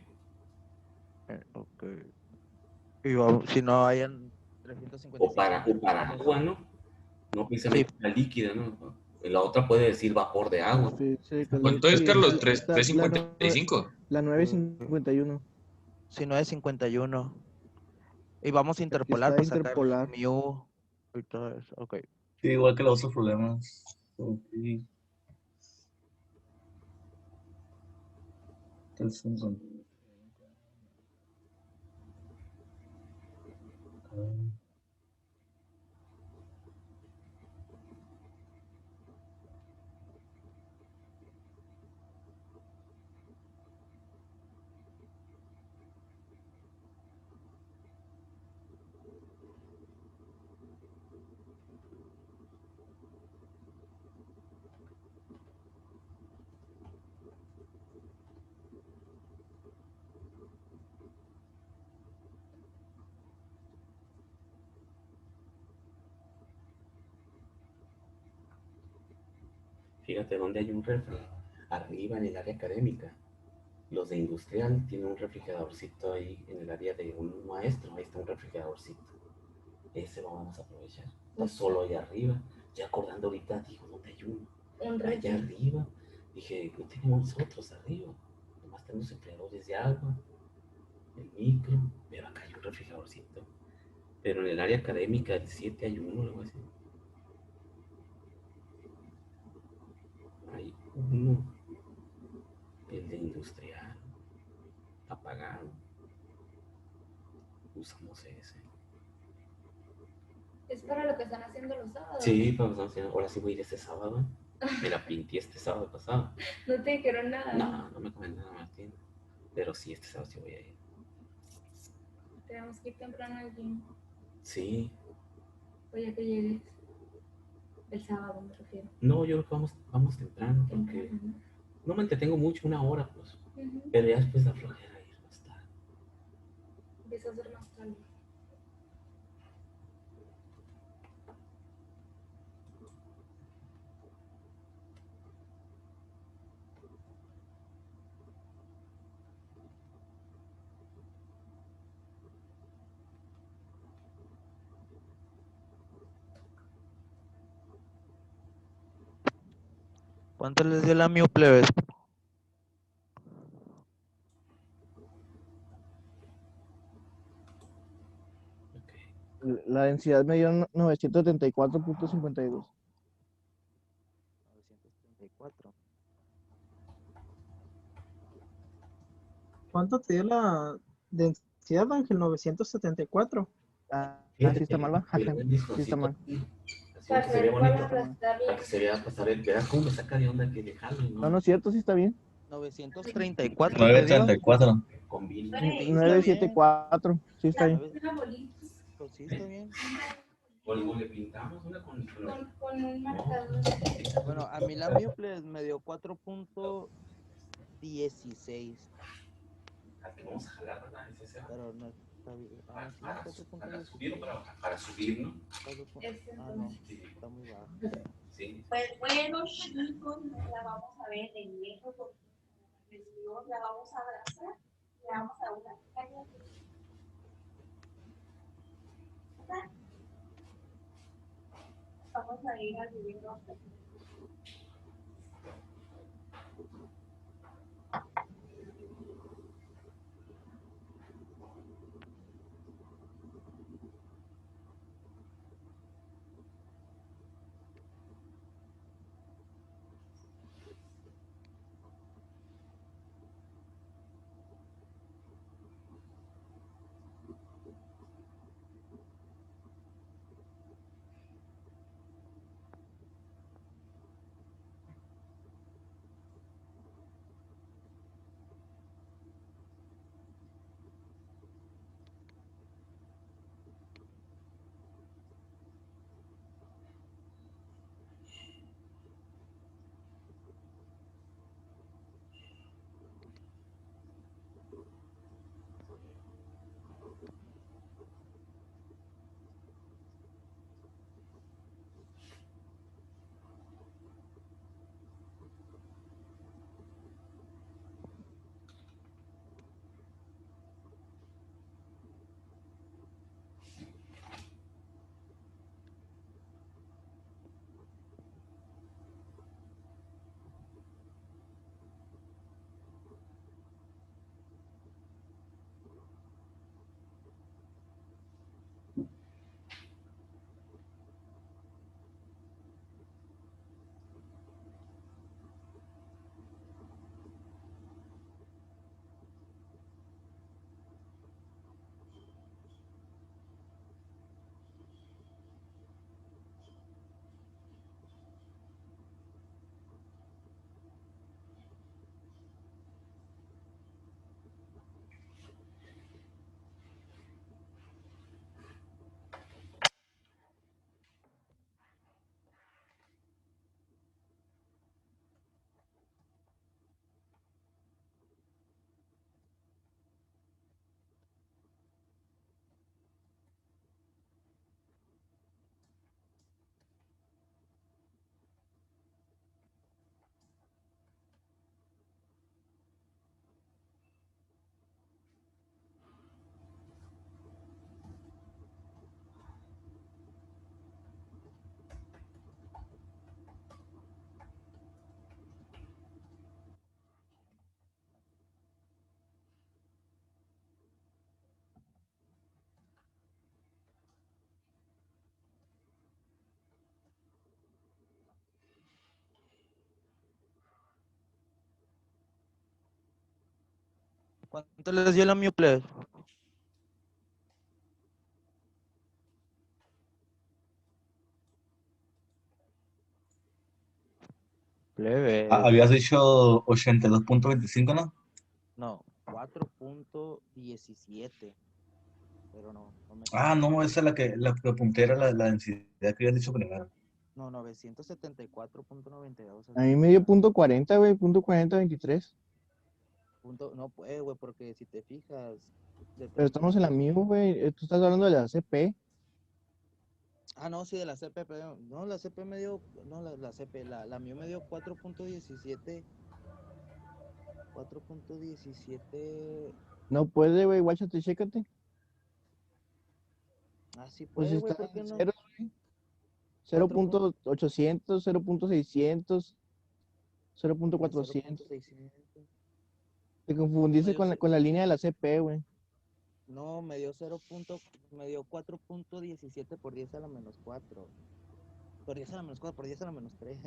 Ok. Y si no hayan O 355 para interpretaciones. agua, ¿no? No Sí, precisamente la líquida, ¿no? La otra puede decir vapor de agua. Transferencia de calor. ¿Cuánto es, Sí, Carlos? está la 355. 951. si no es 51. Y vamos a El que interpolar está para sacar interpolar. mu y todo eso. Ok. Sí, igual que los otros problemas. Sí. Entonces, Fíjate dónde hay un refri. Arriba en el área académica. Los de industrial tienen un refrigeradorcito ahí en el área de un maestro. Ahí está un refrigeradorcito. Ese lo vamos a aprovechar. Está solo ahí arriba. Ya acordando ahorita, digo, ¿dónde hay uno? Allá arriba. Dije, no tenemos nosotros arriba. Nomás tenemos enfriadores de agua, el micro, pero acá hay un refrigeradorcito. Pero en el área académica del 7 hay uno, algo así. Hay uno, el de industrial. apagado. Usamos ese. Es para lo que están haciendo los sábados. Sí, vamos a hacer. Ahora sí voy a ir este sábado. Me la pinté este sábado pasado. No te dijeron nada. No, no me comentaron nada, Martín. Pero sí, este sábado sí voy a ir. Tenemos que ir temprano al gym. Sí. O ya que llegues. El sábado me refiero. No, yo creo que vamos temprano porque no me entretengo mucho, 1 hora, pues. Pero ya después la flojera ir más tarde. Empieza a ser más tarde. ¿Cuánto les dio la Mew, plebes? La densidad me dio 974.52. 934. ¿Cuánto te dio la densidad, Ángel? 974. Sí está mal, ¿va? Sí está mal. Así que se ve bonito. Para que se vea pasar el pedazo. ¿Cómo me saca de onda que dejarlo? No, no es cierto, sí está bien. 934. ¿te dio? 934. Combina. 974, sí está bien. Pues sí, está bien. O le pintamos una con un marcador. Bueno, a mí la Mew, plebes, me dio 4.16. Aquí vamos a jalar, ¿verdad? Es ese. Pero no está bien. Ah, sí, Para 4.16. subir o para bajar. Para subir, ¿no? Ah, no, está muy bajo. Sí. Pues bueno, chicos, la vamos a ver de lejos, porque la vamos a abrazar, le vamos a dar una caña. Vamos a ir al vivir. ¿Cuánto les dio la Mew Play? Plebe. Habías dicho 82.25, ¿no? No, 4.17. Pero no me No, esa es la que apunté, era la densidad que habías dicho primero. No, 974.92. A mí me dio .40, güey, .4023. No puede, güey, porque si te fijas. Pero estamos en la misma, güey. Tú estás hablando de la CP. No, sí, de la CP, pero no, la CP me dio, no, la CP, la Mew me dio 4.17. 4.17. No puede, güey, guáchate, chécate. Sí Pues puede, güey, está ¿por qué en no? ceros, güey. 0.800, 0.600, 0.400. 0.600. Te confundiste No, con la línea de la CP, güey. No, me dio 4.17 por 10 a la menos 4. Por 10 a la menos 4, por 10 a la menos 3.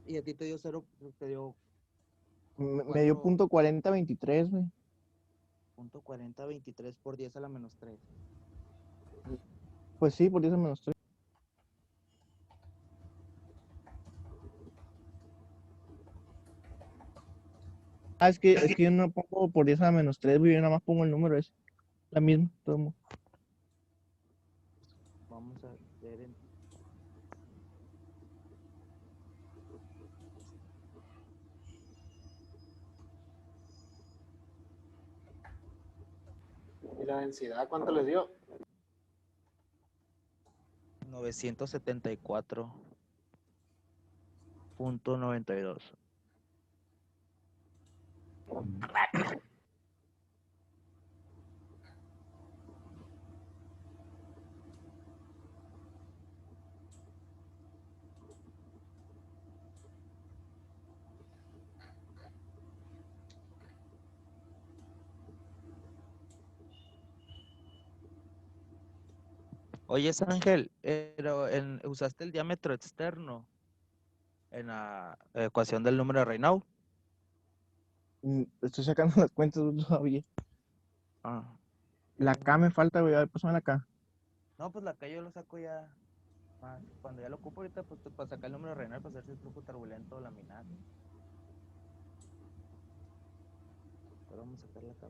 Y a ti te dio 0, te dio Me dio .4023, güey. .4023 por 10 a la menos 3. Pues sí, por 10 a menos 3. Es que yo no pongo por 10 a la menos 3, güey. Yo nada más pongo el número ese. La misma, todo el mundo. Vamos a ver en... ¿Y la densidad cuánto les dio? 974.92. Oye, Ángel, pero ¿usaste el diámetro externo en la ecuación del número de Raynaud? Estoy sacando las cuentas todavía. La K me falta, güey. A ver, pásame la K. No, pues la K yo lo saco ya. Cuando ya lo ocupo ahorita, pues para sacar el número de Raynaud, para hacer si es flujo turbulento o laminar. Pero vamos a sacar la K.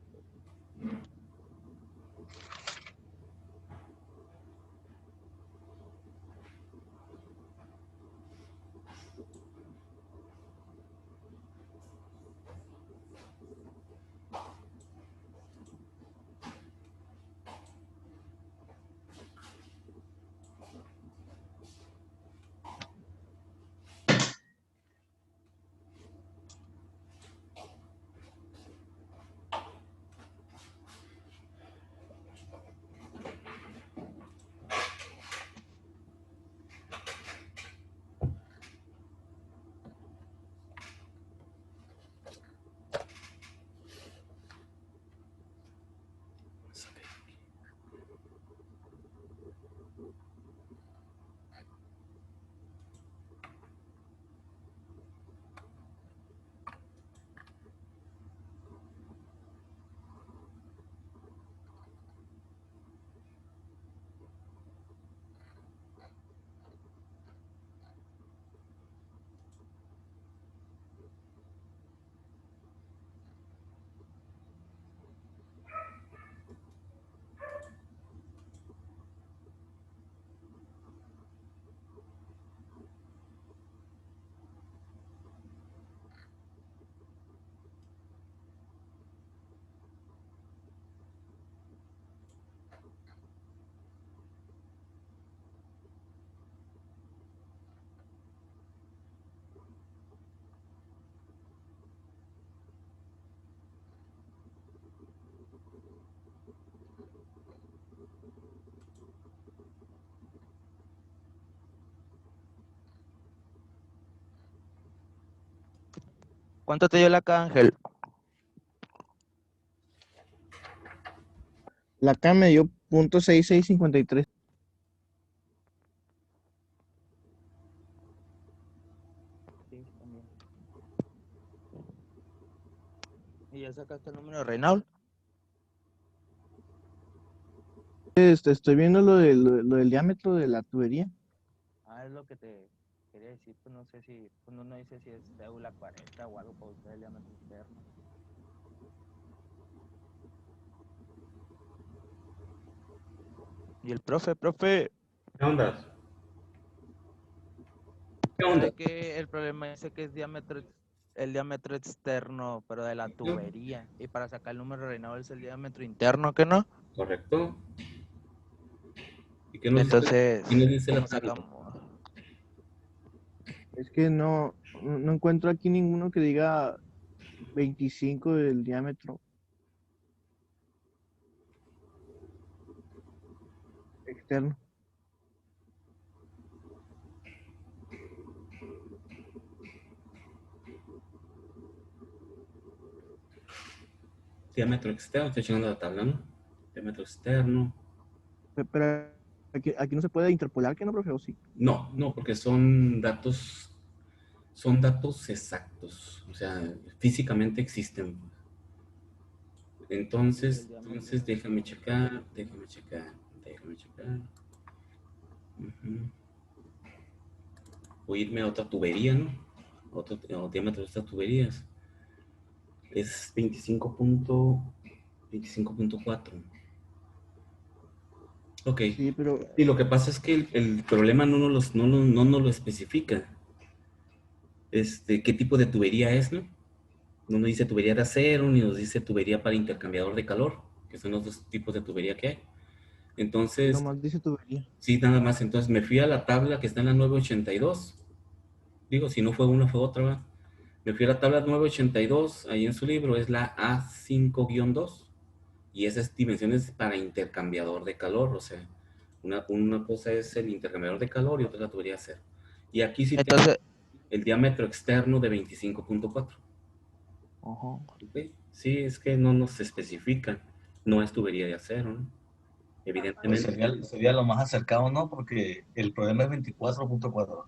¿Cuánto te dio la K, Ángel? La K me dio .6653. Sí, también. sacaste el número de Reynolds? Estoy viendo lo del diámetro de la tubería. Ah, es lo que te quería decir, pues no sé si, pues no dice si es cédula 40 o algo para usted el diámetro interno. Y el profe, ¿Qué onda? ¿Qué onda? ¿sabe que el problema dice que es el diámetro externo, pero de la tubería? Y para sacar el número de Reynolds es el diámetro interno, ¿qué no? Correcto. ¿Y qué nos Entonces, dice la ¿cómo tabla? sacamos? Es que no encuentro aquí ninguno que diga 25 del diámetro externo. Diámetro externo, estoy checando la tabla, ¿no? Diámetro externo. Pero aquí no se puede interpolar, ¿qué no, profe? ¿O sí? No, porque son datos exactos, o sea, físicamente existen. Entonces déjame checar. Ujú. Voy a irme a otra tubería, ¿no? Otro diámetro de estas tuberías. Es 25.4. Ok. Sí, pero Y lo que pasa es que el problema no nos lo especifica. ¿Qué tipo de tubería es, no? No nos dice tubería de acero, ni nos dice tubería para intercambiador de calor, que son los dos tipos de tubería que hay. Entonces, nomás dice tubería. sí, nada más. Entonces me fui a la tabla que está en la 982. Digo, si no fue una, fue otra, ¿verdad? Me fui a la tabla 982, ahí en su libro, es la A5-2. Y esas dimensiones para intercambiador de calor, o sea, una cosa es el intercambiador de calor y otra es la tubería de acero. Y aquí sí tengo Entonces, el diámetro externo de 25.4. ¿Okay? Sí, es que no nos especifica, no es tubería de acero, ¿no? Pues Evidentemente. sería lo más acercado, ¿no? Porque el problema es 24.4.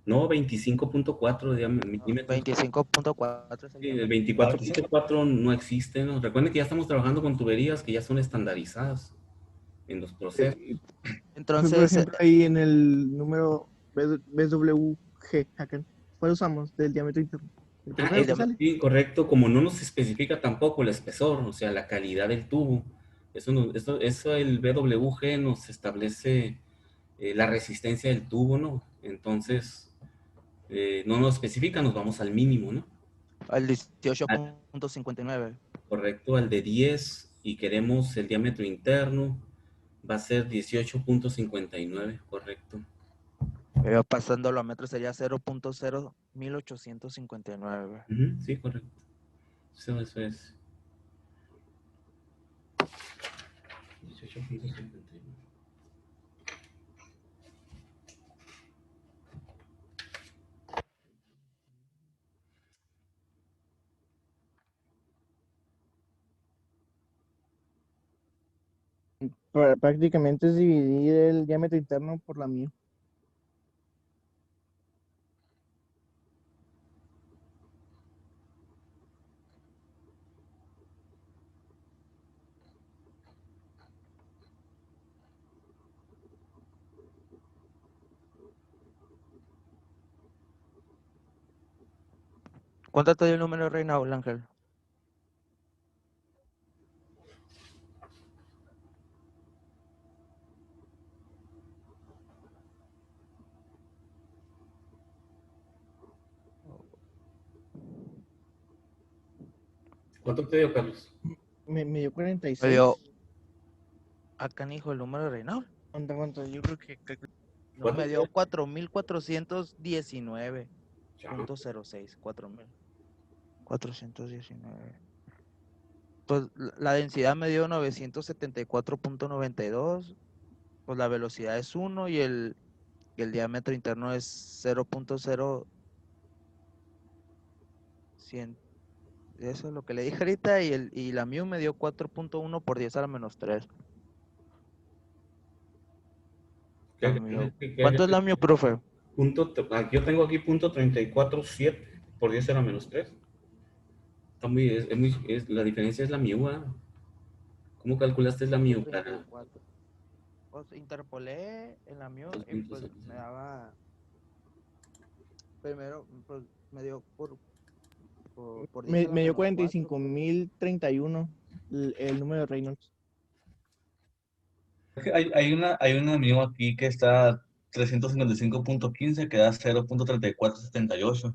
No, 25.4 milímetros. 25.4 es el Sí, el diámetro. 24.4 no existe, ¿no? Recuerden que ya estamos trabajando con tuberías que ya son estandarizadas en los procesos. Por Entonces, ejemplo, ahí en el número BWG, acá, ¿cuál usamos del diámetro interno? ¿El primero que sale? Sí, correcto, como no nos especifica tampoco el espesor, o sea, la calidad del tubo. Eso el BWG nos establece la resistencia del tubo, ¿no? Entonces, no nos especifica, nos vamos al mínimo, ¿no? al 18.59. Correcto, al de 10 y queremos el diámetro interno, va a ser 18.59, correcto. Pero pasándolo a metros sería 0.01859. Sí, correcto. Eso es. 18.59. Prácticamente es dividir el diámetro interno por la mía. ¿Cuánto te dio el número de Reynolds, Ángel? ¿Cuánto te dio, Carlos? Me dio 46. Me dio acá, hijo, el número de Reynolds. ¿Cuánto? Yo creo que No, me dio 4.419.06. 4.419. Pues la densidad me dio 974.92. Pues la velocidad es 1 y el diámetro interno es 0.0100. Eso es lo que le dije ahorita. Y la mu me dio 4.1 por 10 a la menos 3. ¿Cuánto es la mu, profe? Yo tengo aquí .347 por 10 a la menos 3. Está muy, la diferencia es la mu, ¿ah? ¿Cómo calculaste la mu para 34. Pues interpolé en la MIO y pues 2.76? me daba, primero, pues me dio por 10 a la Me dio menos 4. 45.031 el número de Reynolds. Hay una MIO aquí que está 355.15 que da 0.3478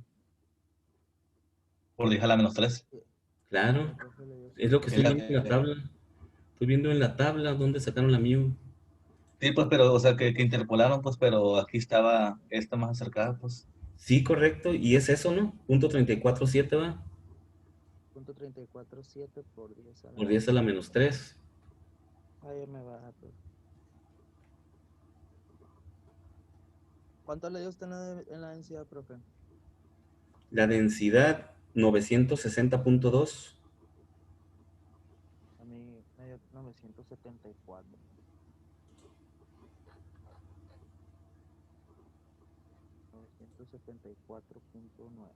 por 10 a la menos 3. Claro, es lo que estoy viendo en la tabla. Estoy viendo en la tabla dónde sacaron la mu. Sí, pues, pero, o sea, que interpolaron, pues, pero aquí estaba esta más acercada, pues. Sí, correcto, y es eso, ¿no? Punto 34.7 va, .347 por 10 a la por 10 a la menos 3. Ahí me baja, pues. ¿Cuánto le dio usted en la densidad, profe? La densidad 960.2. A mí me dio 974. 974.9.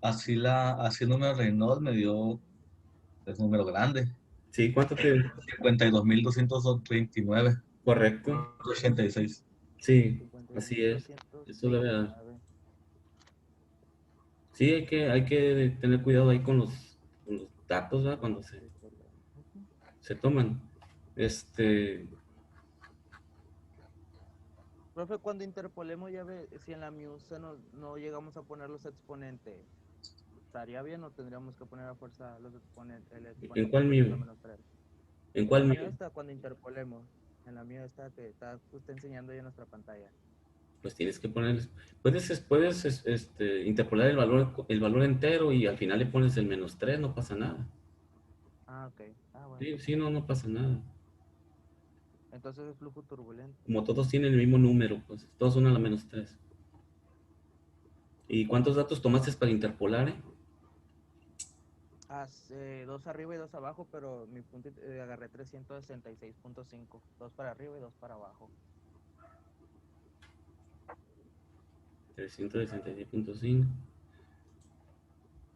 Así el número de Reynolds me dio, es un número grande. Sí, ¿cuánto te dio? 52.239. Correcto. 86. Sí, así es. Eso debe dar. Sí, hay que tener cuidado ahí con los datos, ¿verdad? Cuando se toman. Profe, cuando interpolemos, ya ve, si en la MIUSA no llegamos a poner los exponentes, ¿estaría bien o tendríamos que poner a fuerza los exponentes, el ¿En exponente cuál por 10 a la mu? menos 3? ¿En cuál En la mu? MIO está cuando interpolemos. En la MIO está que está usted enseñando ahí en nuestra pantalla. Pues tienes que poner, puedes interpolar el valor entero y al final le pones el menos 3, no pasa nada. Ah, ok. Ah, bueno. Sí, sí, no pasa nada. Entonces es flujo turbulento. Como todos tienen el mismo número, pues todos son a la menos 3. ¿Y cuántos datos tomaste para interpolar, Dos arriba y dos abajo, pero mi punto agarré 366.5. Dos para arriba y dos para abajo. 366.5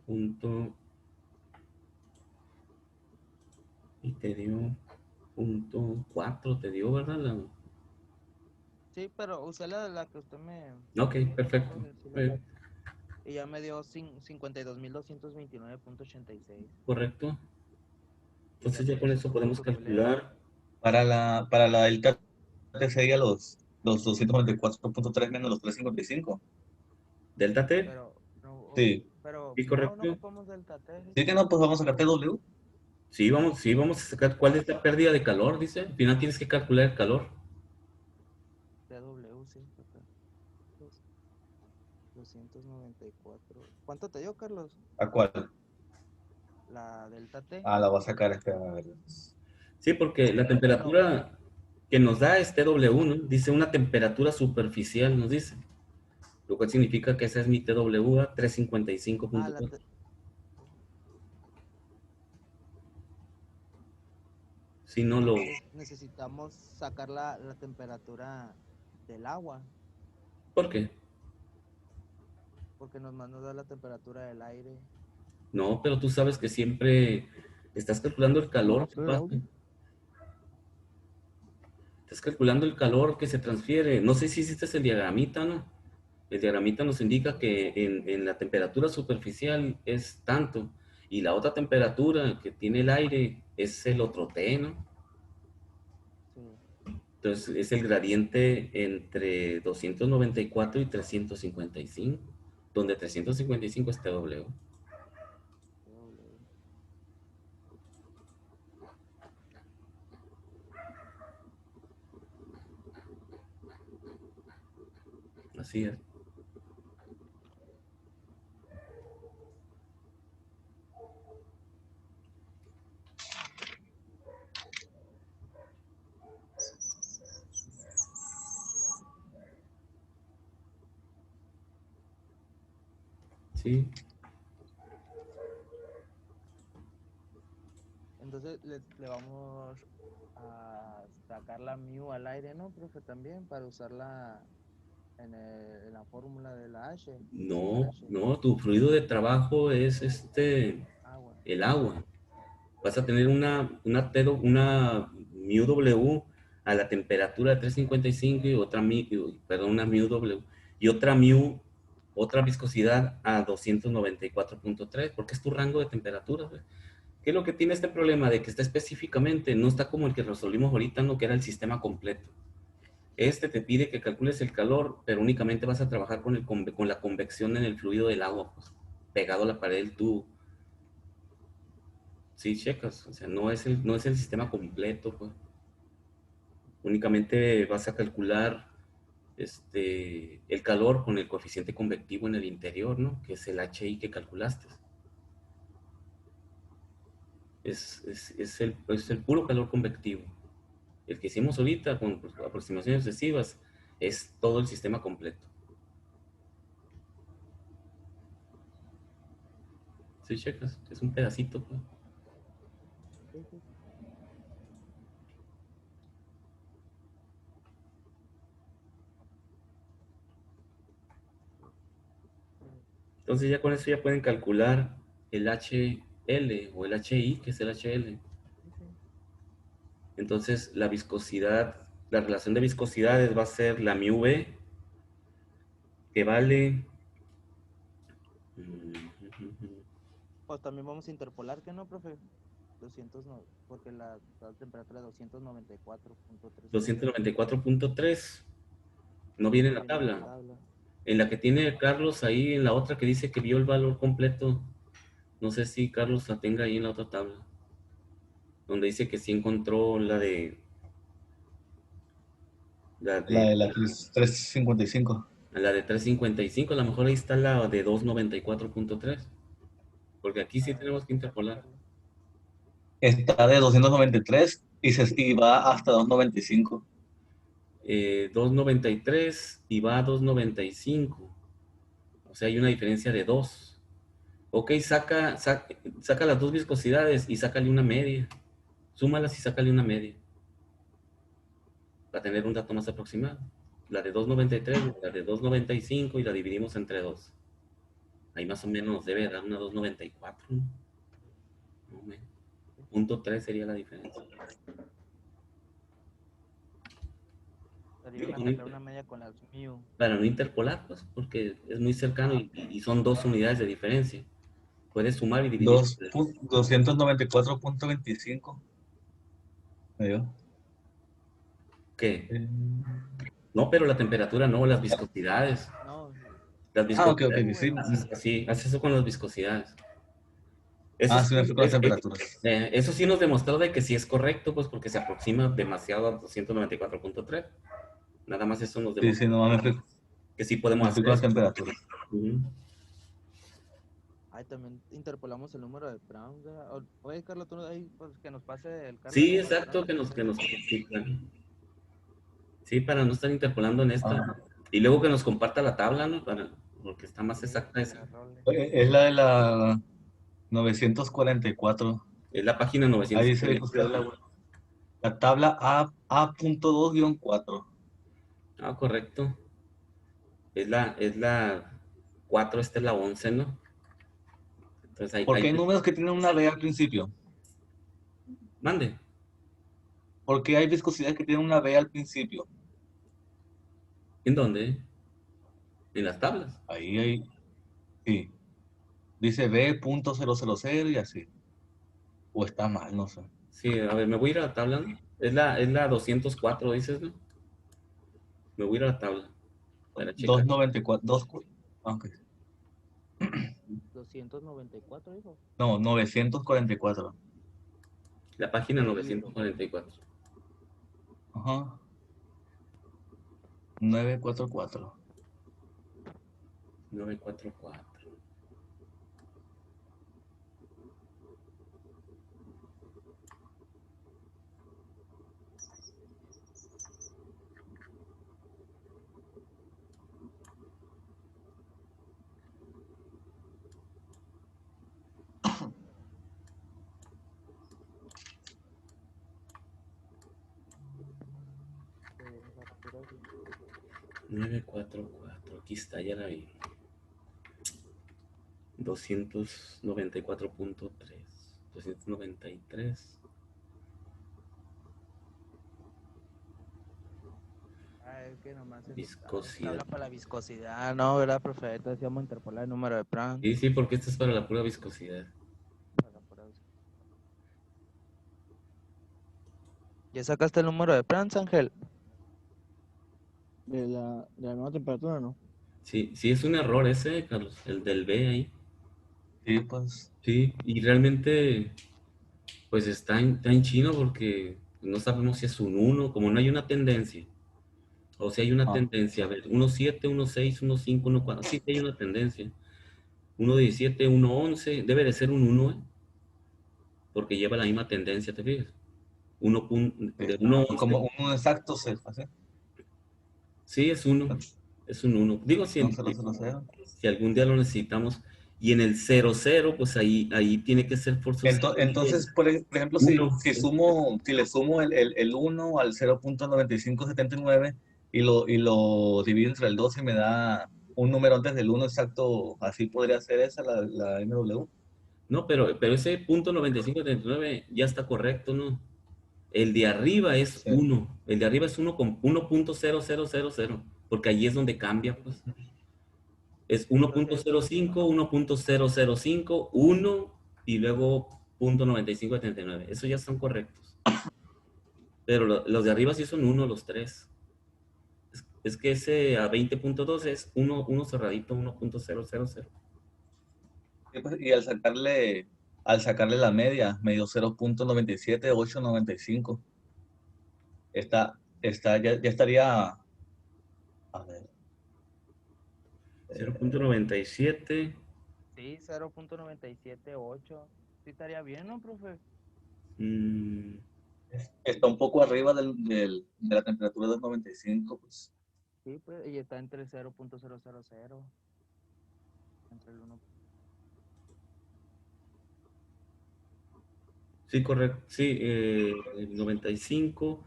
punto y te dio punto 4, te dio, ¿verdad? Sí, pero usé la que usted me... Ok, perfecto. Y ya me dio 52.229.86. Correcto. Entonces ya con eso podemos calcular. Para la delta T sería los 294.3 menos los 355. ¿Delta T? Pero, Sí. Sí, correcto. no ocupamos delta T. Sí que no, pues vamos a sacar TW. Sí, vamos a sacar cuál es la pérdida de calor, dice. Al final tienes que calcular el calor. TW, sí. 294. ¿Cuánto te dio, Carlos? ¿A cuál? La delta T. La voy a sacar a ver. Sí, porque la temperatura que nos da es TW, ¿no? Dice una temperatura superficial, nos dice. Lo cual significa que esa es mi TW a 355.4. Si no lo... Necesitamos sacar la temperatura del agua. ¿Por qué? Porque nos da la temperatura del aire. No, pero tú sabes que siempre estás calculando el calor. Estás calculando el calor que se transfiere. No sé si hiciste el diagramita, ¿no? El diagramita nos indica que en la temperatura superficial es tanto. Y la otra temperatura que tiene el aire es el otro T, ¿no? Sí. Entonces es el gradiente entre 294 y 355, donde 355 es TW. Así es. Sí. En Entonces le vamos a sacar la mu al aire, ¿no, profe? También para usarla en la fórmula de la H. No, no, tu fluido de trabajo es Agua. el agua. Vas a tener una mu W a la temperatura de 355 y otra una mu W y otra viscosidad a 294.3, porque es tu rango de temperaturas, güey. ¿Qué es lo que tiene este problema? De que está específicamente, no está como el que resolvimos ahorita, no, que era el sistema completo. Te pide que calcules el calor, pero únicamente vas a trabajar con la convección en el fluido del agua, pues, pegado a la pared del tubo. Sí, checas, o sea, no es el sistema completo, pues. Únicamente vas a calcular el calor con el coeficiente convectivo en el interior, ¿no? Que es el HI que calculaste. Es el puro calor convectivo. El que hicimos ahorita con aproximaciones sucesivas es todo el sistema completo. Sí, checas, es un pedacito, pues. Entonces ya con eso ya pueden calcular el HL o el HI, que es el HL. Entonces la viscosidad, la relación de viscosidades va a ser la mu V, que vale... Pues también vamos a interpolar, ¿qué no, profe? 200 no, porque la temperatura es 294.3. 294.3. No viene en la tabla. En la que tiene Carlos ahí, en la otra que dice que vio el valor completo. No sé si Carlos la tenga ahí en la otra tabla. Donde dice que sí encontró la de la 355. La de 355, a lo mejor ahí está la de 294.3. Porque aquí sí tenemos que interpolar. Está de 293 y va hasta 295. 293 y va a 295. O sea, hay una diferencia de 2. Ok, saca las dos viscosidades y sácale una media. Súmalas y sácale una media. Para tener un dato más aproximado. La de 293, la de 295 y la dividimos entre 2. Ahí más o menos debe dar una 294. ¿No? Punto 3 sería la diferencia. Una media con las mu. Para no interpolar, pues, porque es muy cercano y son 2 unidades de diferencia. Puedes sumar y dividir. 294.25. ¿Qué? No, pero la temperatura no, las viscosidades. No. Las viscosidades. Ok, sí. Sí, haces eso con las viscosidades. Sí, me fui con las temperaturas. Eso sí nos demostró de que sí es correcto, pues, porque se aproxima demasiado a 294.3. Nada más eso nos demostró. Sí, no, me fui, que sí podemos hacer con las temperaturas. Ahí también interpolamos el número de Brown. Oye, Carlos, tú ahí, pues, que nos pase el Carlos. Sí, exacto, que nos sí, para no estar interpolando en esta. Y luego que nos comparta la tabla, ¿no? Porque está más exacta esa. Es la de la 944. Es la página 944. Ahí la tabla A.2-4. Ah, correcto. Es la 4, esta es la 11, ¿no? Entonces ¿Por qué hay números que tienen una B al principio? Mande. ¿Por qué hay viscosidades que tienen una B al principio? ¿En dónde? En las tablas. Ahí. Sí. Dice B.000 y así. O está mal, no sé. Sí, a ver, me voy a ir a la tabla, ¿no? Es la 204, dices, ¿no? Me voy a ir a la tabla. 294. Ok. 294, hijo. No, 944. La página 944. Ajá. 944. 944. 944, aquí está, ya la vi. 294.3. 293. Ah, es que nomás Viscosidad. habla para la viscosidad, ¿no? ¿Verdad, profe? Entonces vamos a interpolar el número de Prandtl. Sí, sí, porque esto es para la pura viscosidad. Para la pura viscosidad. ¿Ya sacaste el número de Prandtl, Ángel? De la nueva temperatura, ¿no? Sí, sí, es un error ese, Carlos, el del B ahí. Sí, pues. Sí, y realmente, pues está en chino porque no sabemos si es un 1, como no hay una tendencia. O si hay una tendencia, a ver, 1.7, 1.6, 1.5, 1.4, sí, sí hay una tendencia. 1.17, 1.11, debe de ser un 1, ¿eh? Porque lleva la misma tendencia, ¿te fijas? 1. De 1.11. Como uno exacto, ¿así? Sí, es 1. Es un 1. Digo, si algún día lo necesitamos. Y en el 0.0, pues ahí tiene que ser forzoso. Entonces, por ejemplo, si le sumo el 1 al 0.9579 y lo divido entre el 2 y me da un número antes del 1 exacto, ¿así podría ser esa la MW? No, pero ese punto 95.39 ya está correcto, ¿no? El de arriba es 1. El de arriba es 1 con 1.0000, porque allí es donde cambia, pues. Es 1.05, 1.005, 1 y luego .9579. Esos ya son correctos. Pero los de arriba sí son 1 los tres. Es que ese a 20.2 es 1 cerradito, 1.000. Y al sacarle la media, me dio 0.97895. Ya estaría, a ver. 0.97. Sí, 0.978. Sí estaría bien, ¿no, profe? Está un poco arriba de la temperatura del 95, pues. Sí, pues, y está entre 0.000. Entre el 1. Sí, correcto. Sí, el 95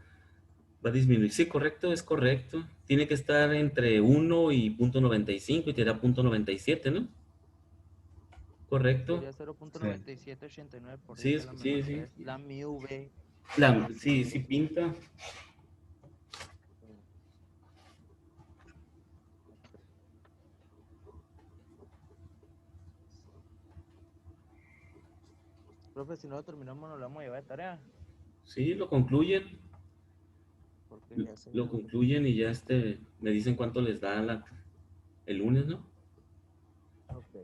va a disminuir. Sí, correcto, es correcto. Tiene que estar entre 1 y .95 y te da .97, ¿no? Correcto. Sería 0.9789 por 10 Sí, a la sí, menos sí. 3. La mu v. Sí, sí pinta. Profe, si no lo terminamos, nos lo vamos a llevar de tarea. Sí, lo concluyen. Porque ya sé. Lo concluyen y ya me dicen cuánto les da el lunes, ¿no? Ok.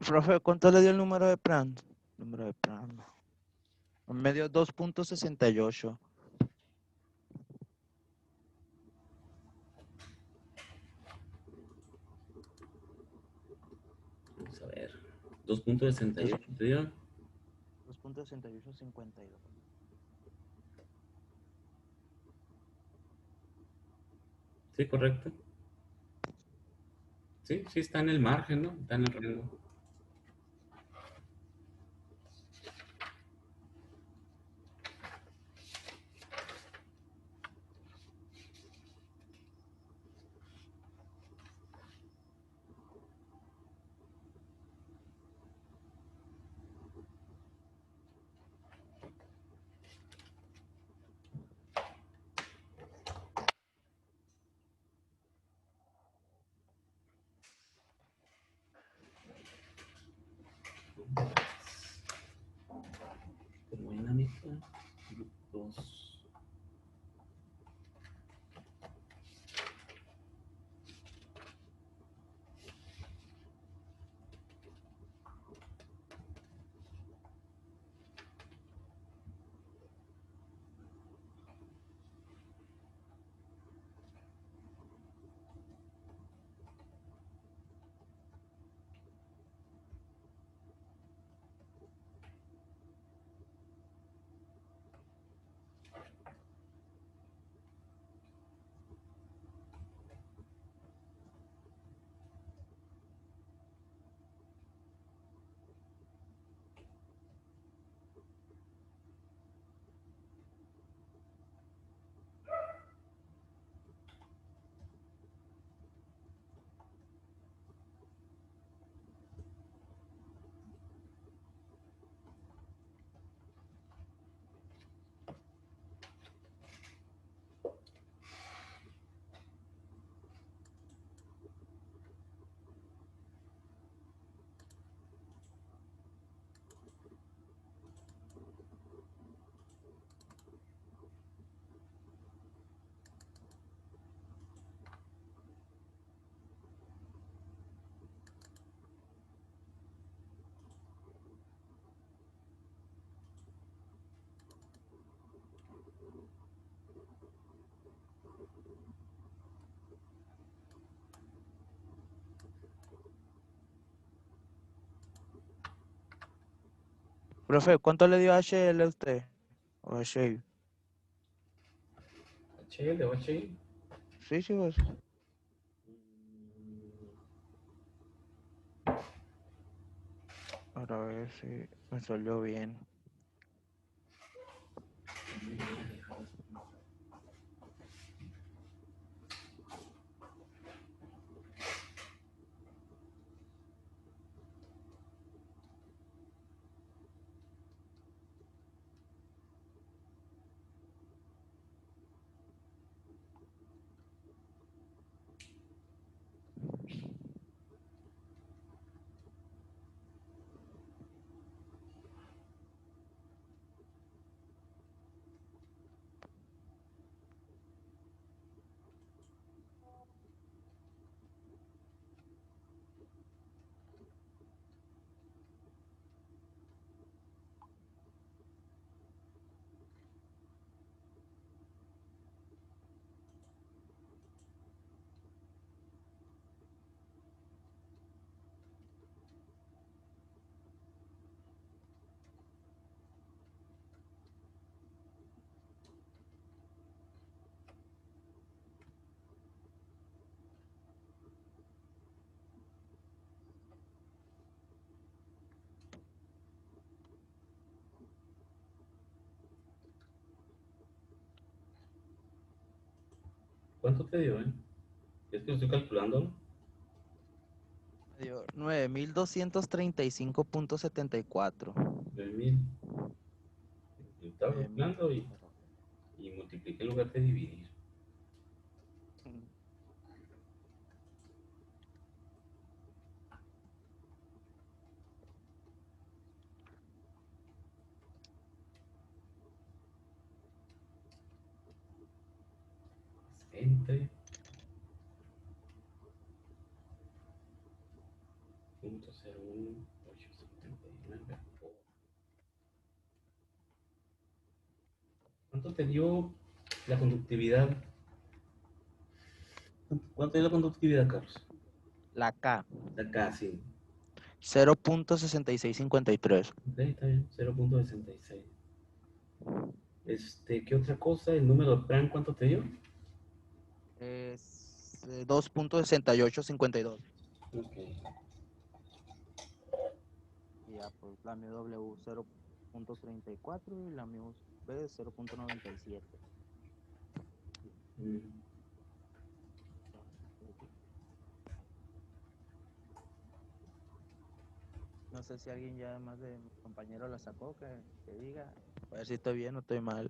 Profe, ¿cuánto le dio el número de Prandtl? Número de Prandtl. Me dio 2.68. Vamos a ver. 2.68, ¿te dio? 2.6852. Sí, correcto. Sí, sí está en el margen, ¿no? Está en el rango. Termodinámica, grupos. Profe, ¿cuánto le dio HL a usted? O HL. HL o HI. Sí, sí, pues. Ahora a ver si me salió bien. ¿Cuánto te dio, Es que lo estoy calculando, ¿no? Me dio 9.235.74. 9.000. Yo estaba calculando y multipliqué en lugar de dividir. Entre 0.01879. ¿Cuánto te dio la conductividad? ¿Cuánto te dio la conductividad, Carlos? La K. La K, sí. 0.6653. Ok, está bien, 0.66. ¿Qué otra cosa? ¿El número de plan cuánto te dio? Es 2.6852. Ok. Y ya, pues la MW 0.34 y la MIUB 0.97. Mm. No sé si alguien ya más de mi compañero la sacó, que diga, a ver si estoy bien o estoy mal.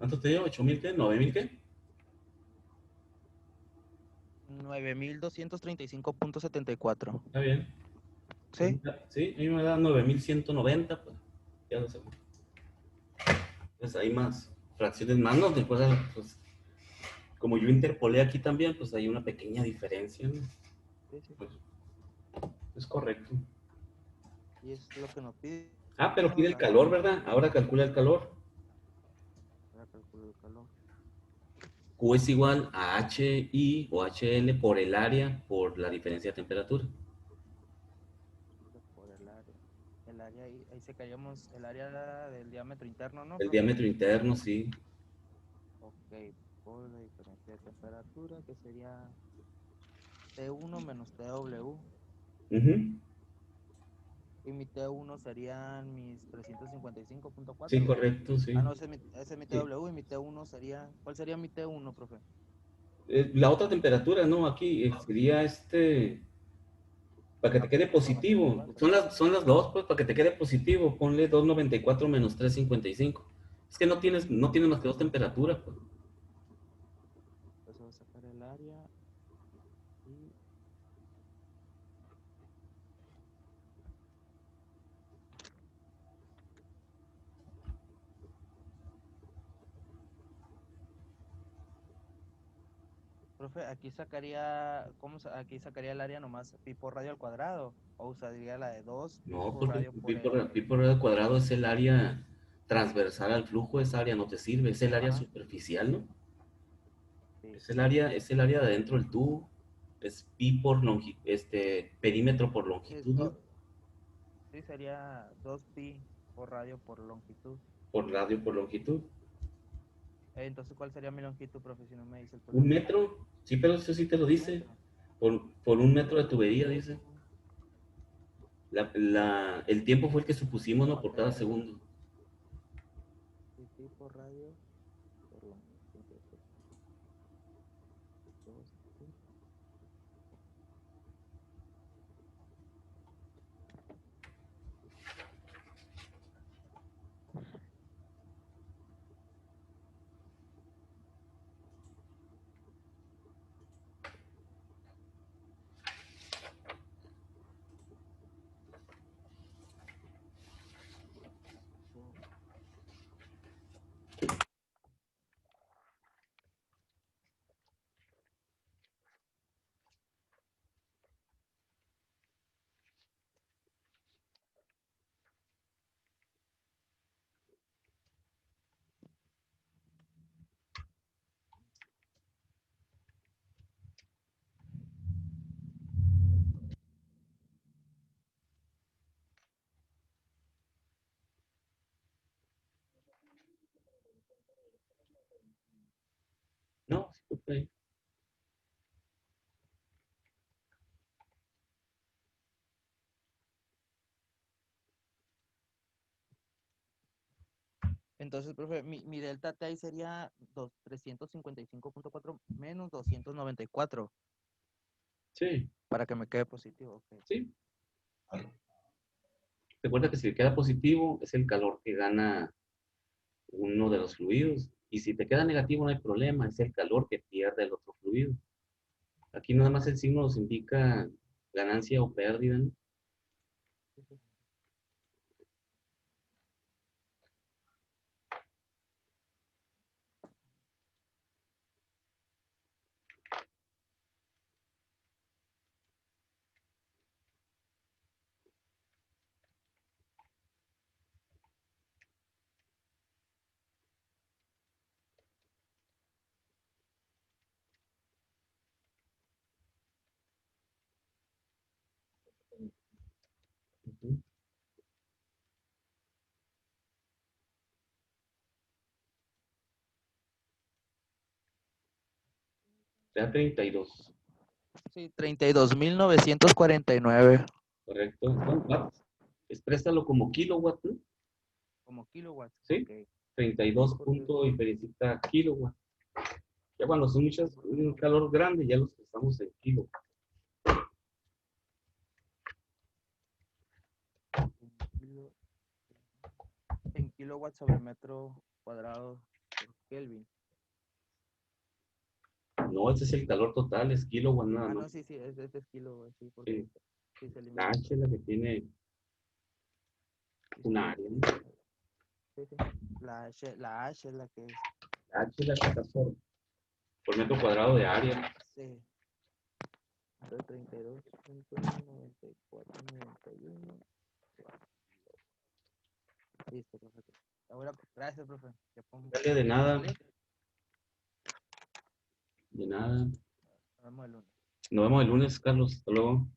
¿Cuánto te dio? ¿8,000 qué? ¿9,000 qué? 9.235.74. Está bien. ¿Sí? Sí, a mí me da 9,190, pues. Ya lo sé. Pues hay más fracciones más, ¿no? Después, pues, como yo interpolé aquí también, pues hay una pequeña diferencia, ¿no? Sí, sí. Pues, es correcto. Y es lo que nos pide. Ah, pero ¿no? pide el calor, ¿verdad? Ahora calcula el calor. Ahora calculo el calor. Q es igual a HI o HL por el área por la diferencia de temperatura. Por el área. El área ahí sacaríamos el área del diámetro interno, ¿no, El profe? diámetro interno, sí. Ok, por la diferencia de temperatura, que sería T1 menos TW. Ujú. Y mi T1 serían mis 355.4. Sí, correcto, sí. Ah, no, ese es mi Sí. TW y mi T1 sería... ¿Cuál sería mi T1, profe? La otra temperatura, ¿no? Aquí sería para que te quede positivo. Son las dos, pues, para que te quede positivo. Ponle 294 menos 355. Es que no tienes más que dos temperaturas, pues. Pues voy a sacar el área y... Profe, aquí sacaría, aquí sacaría el área nomás pi por radio al cuadrado, o usaría la de 2 pi No, por porque radio pi por por, pi el... por radio cuadrado es el área transversal al flujo. Esa área no te sirve, es el área Ajá, superficial, ¿no? sí. Es el área de adentro del tubo. Es pi por perímetro por Sí, longitud, ¿no? sí, sería 2 pi por radio por longitud. Por radio por longitud. Entonces, ¿cuál sería mi longitud, profe, si no me dice el ¿Un problema? metro? Sí, pero eso sí te lo Un dice. metro. Por 1 metro de tubería, dice. El tiempo fue el que supusimos, ¿no? No, Por cada segundo. sí, pi por radio por longitud. 2 pi. No, sí, ok. Entonces, profe, mi delta T ahí sería 355.4 menos 294 Sí, para que me quede positivo. Ok. sí. Recuerda que si le queda positivo es el calor que gana uno de los fluidos. Y si te queda negativo no hay problema, es el calor que pierde el otro fluido. Aquí nada más el signo nos indica ganancia o pérdida, ¿no? Ujú. Sea 32, Sí, 32.949 correcto. Son watts. Exprésalo como kilowatt, ¿no? como kilowatts. Sí. Ok. 32 Porque punto y felicita kilowatt. Ya cuando son un calor grande, ya los expresamos en kilowatt. en kilowatts sobre metro cuadrado por Kelvin. No, ese es el calor total, es kilowatt nada Ah, más. no, sí, este es kilowatt, sí, porque Sí. sí se La elimina. H es la que tiene un área, ¿no? Sí, sí. La H es la que es. La H es la que está por metro cuadrado de área. Sí. Entonces 32.9491. Listo, profe. Ahora, gracias, profe. Ya pongo. Dale, de nada, de nada. Nos vemos el lunes. Nos vemos el lunes, Carlos. Hasta luego.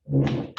Bye.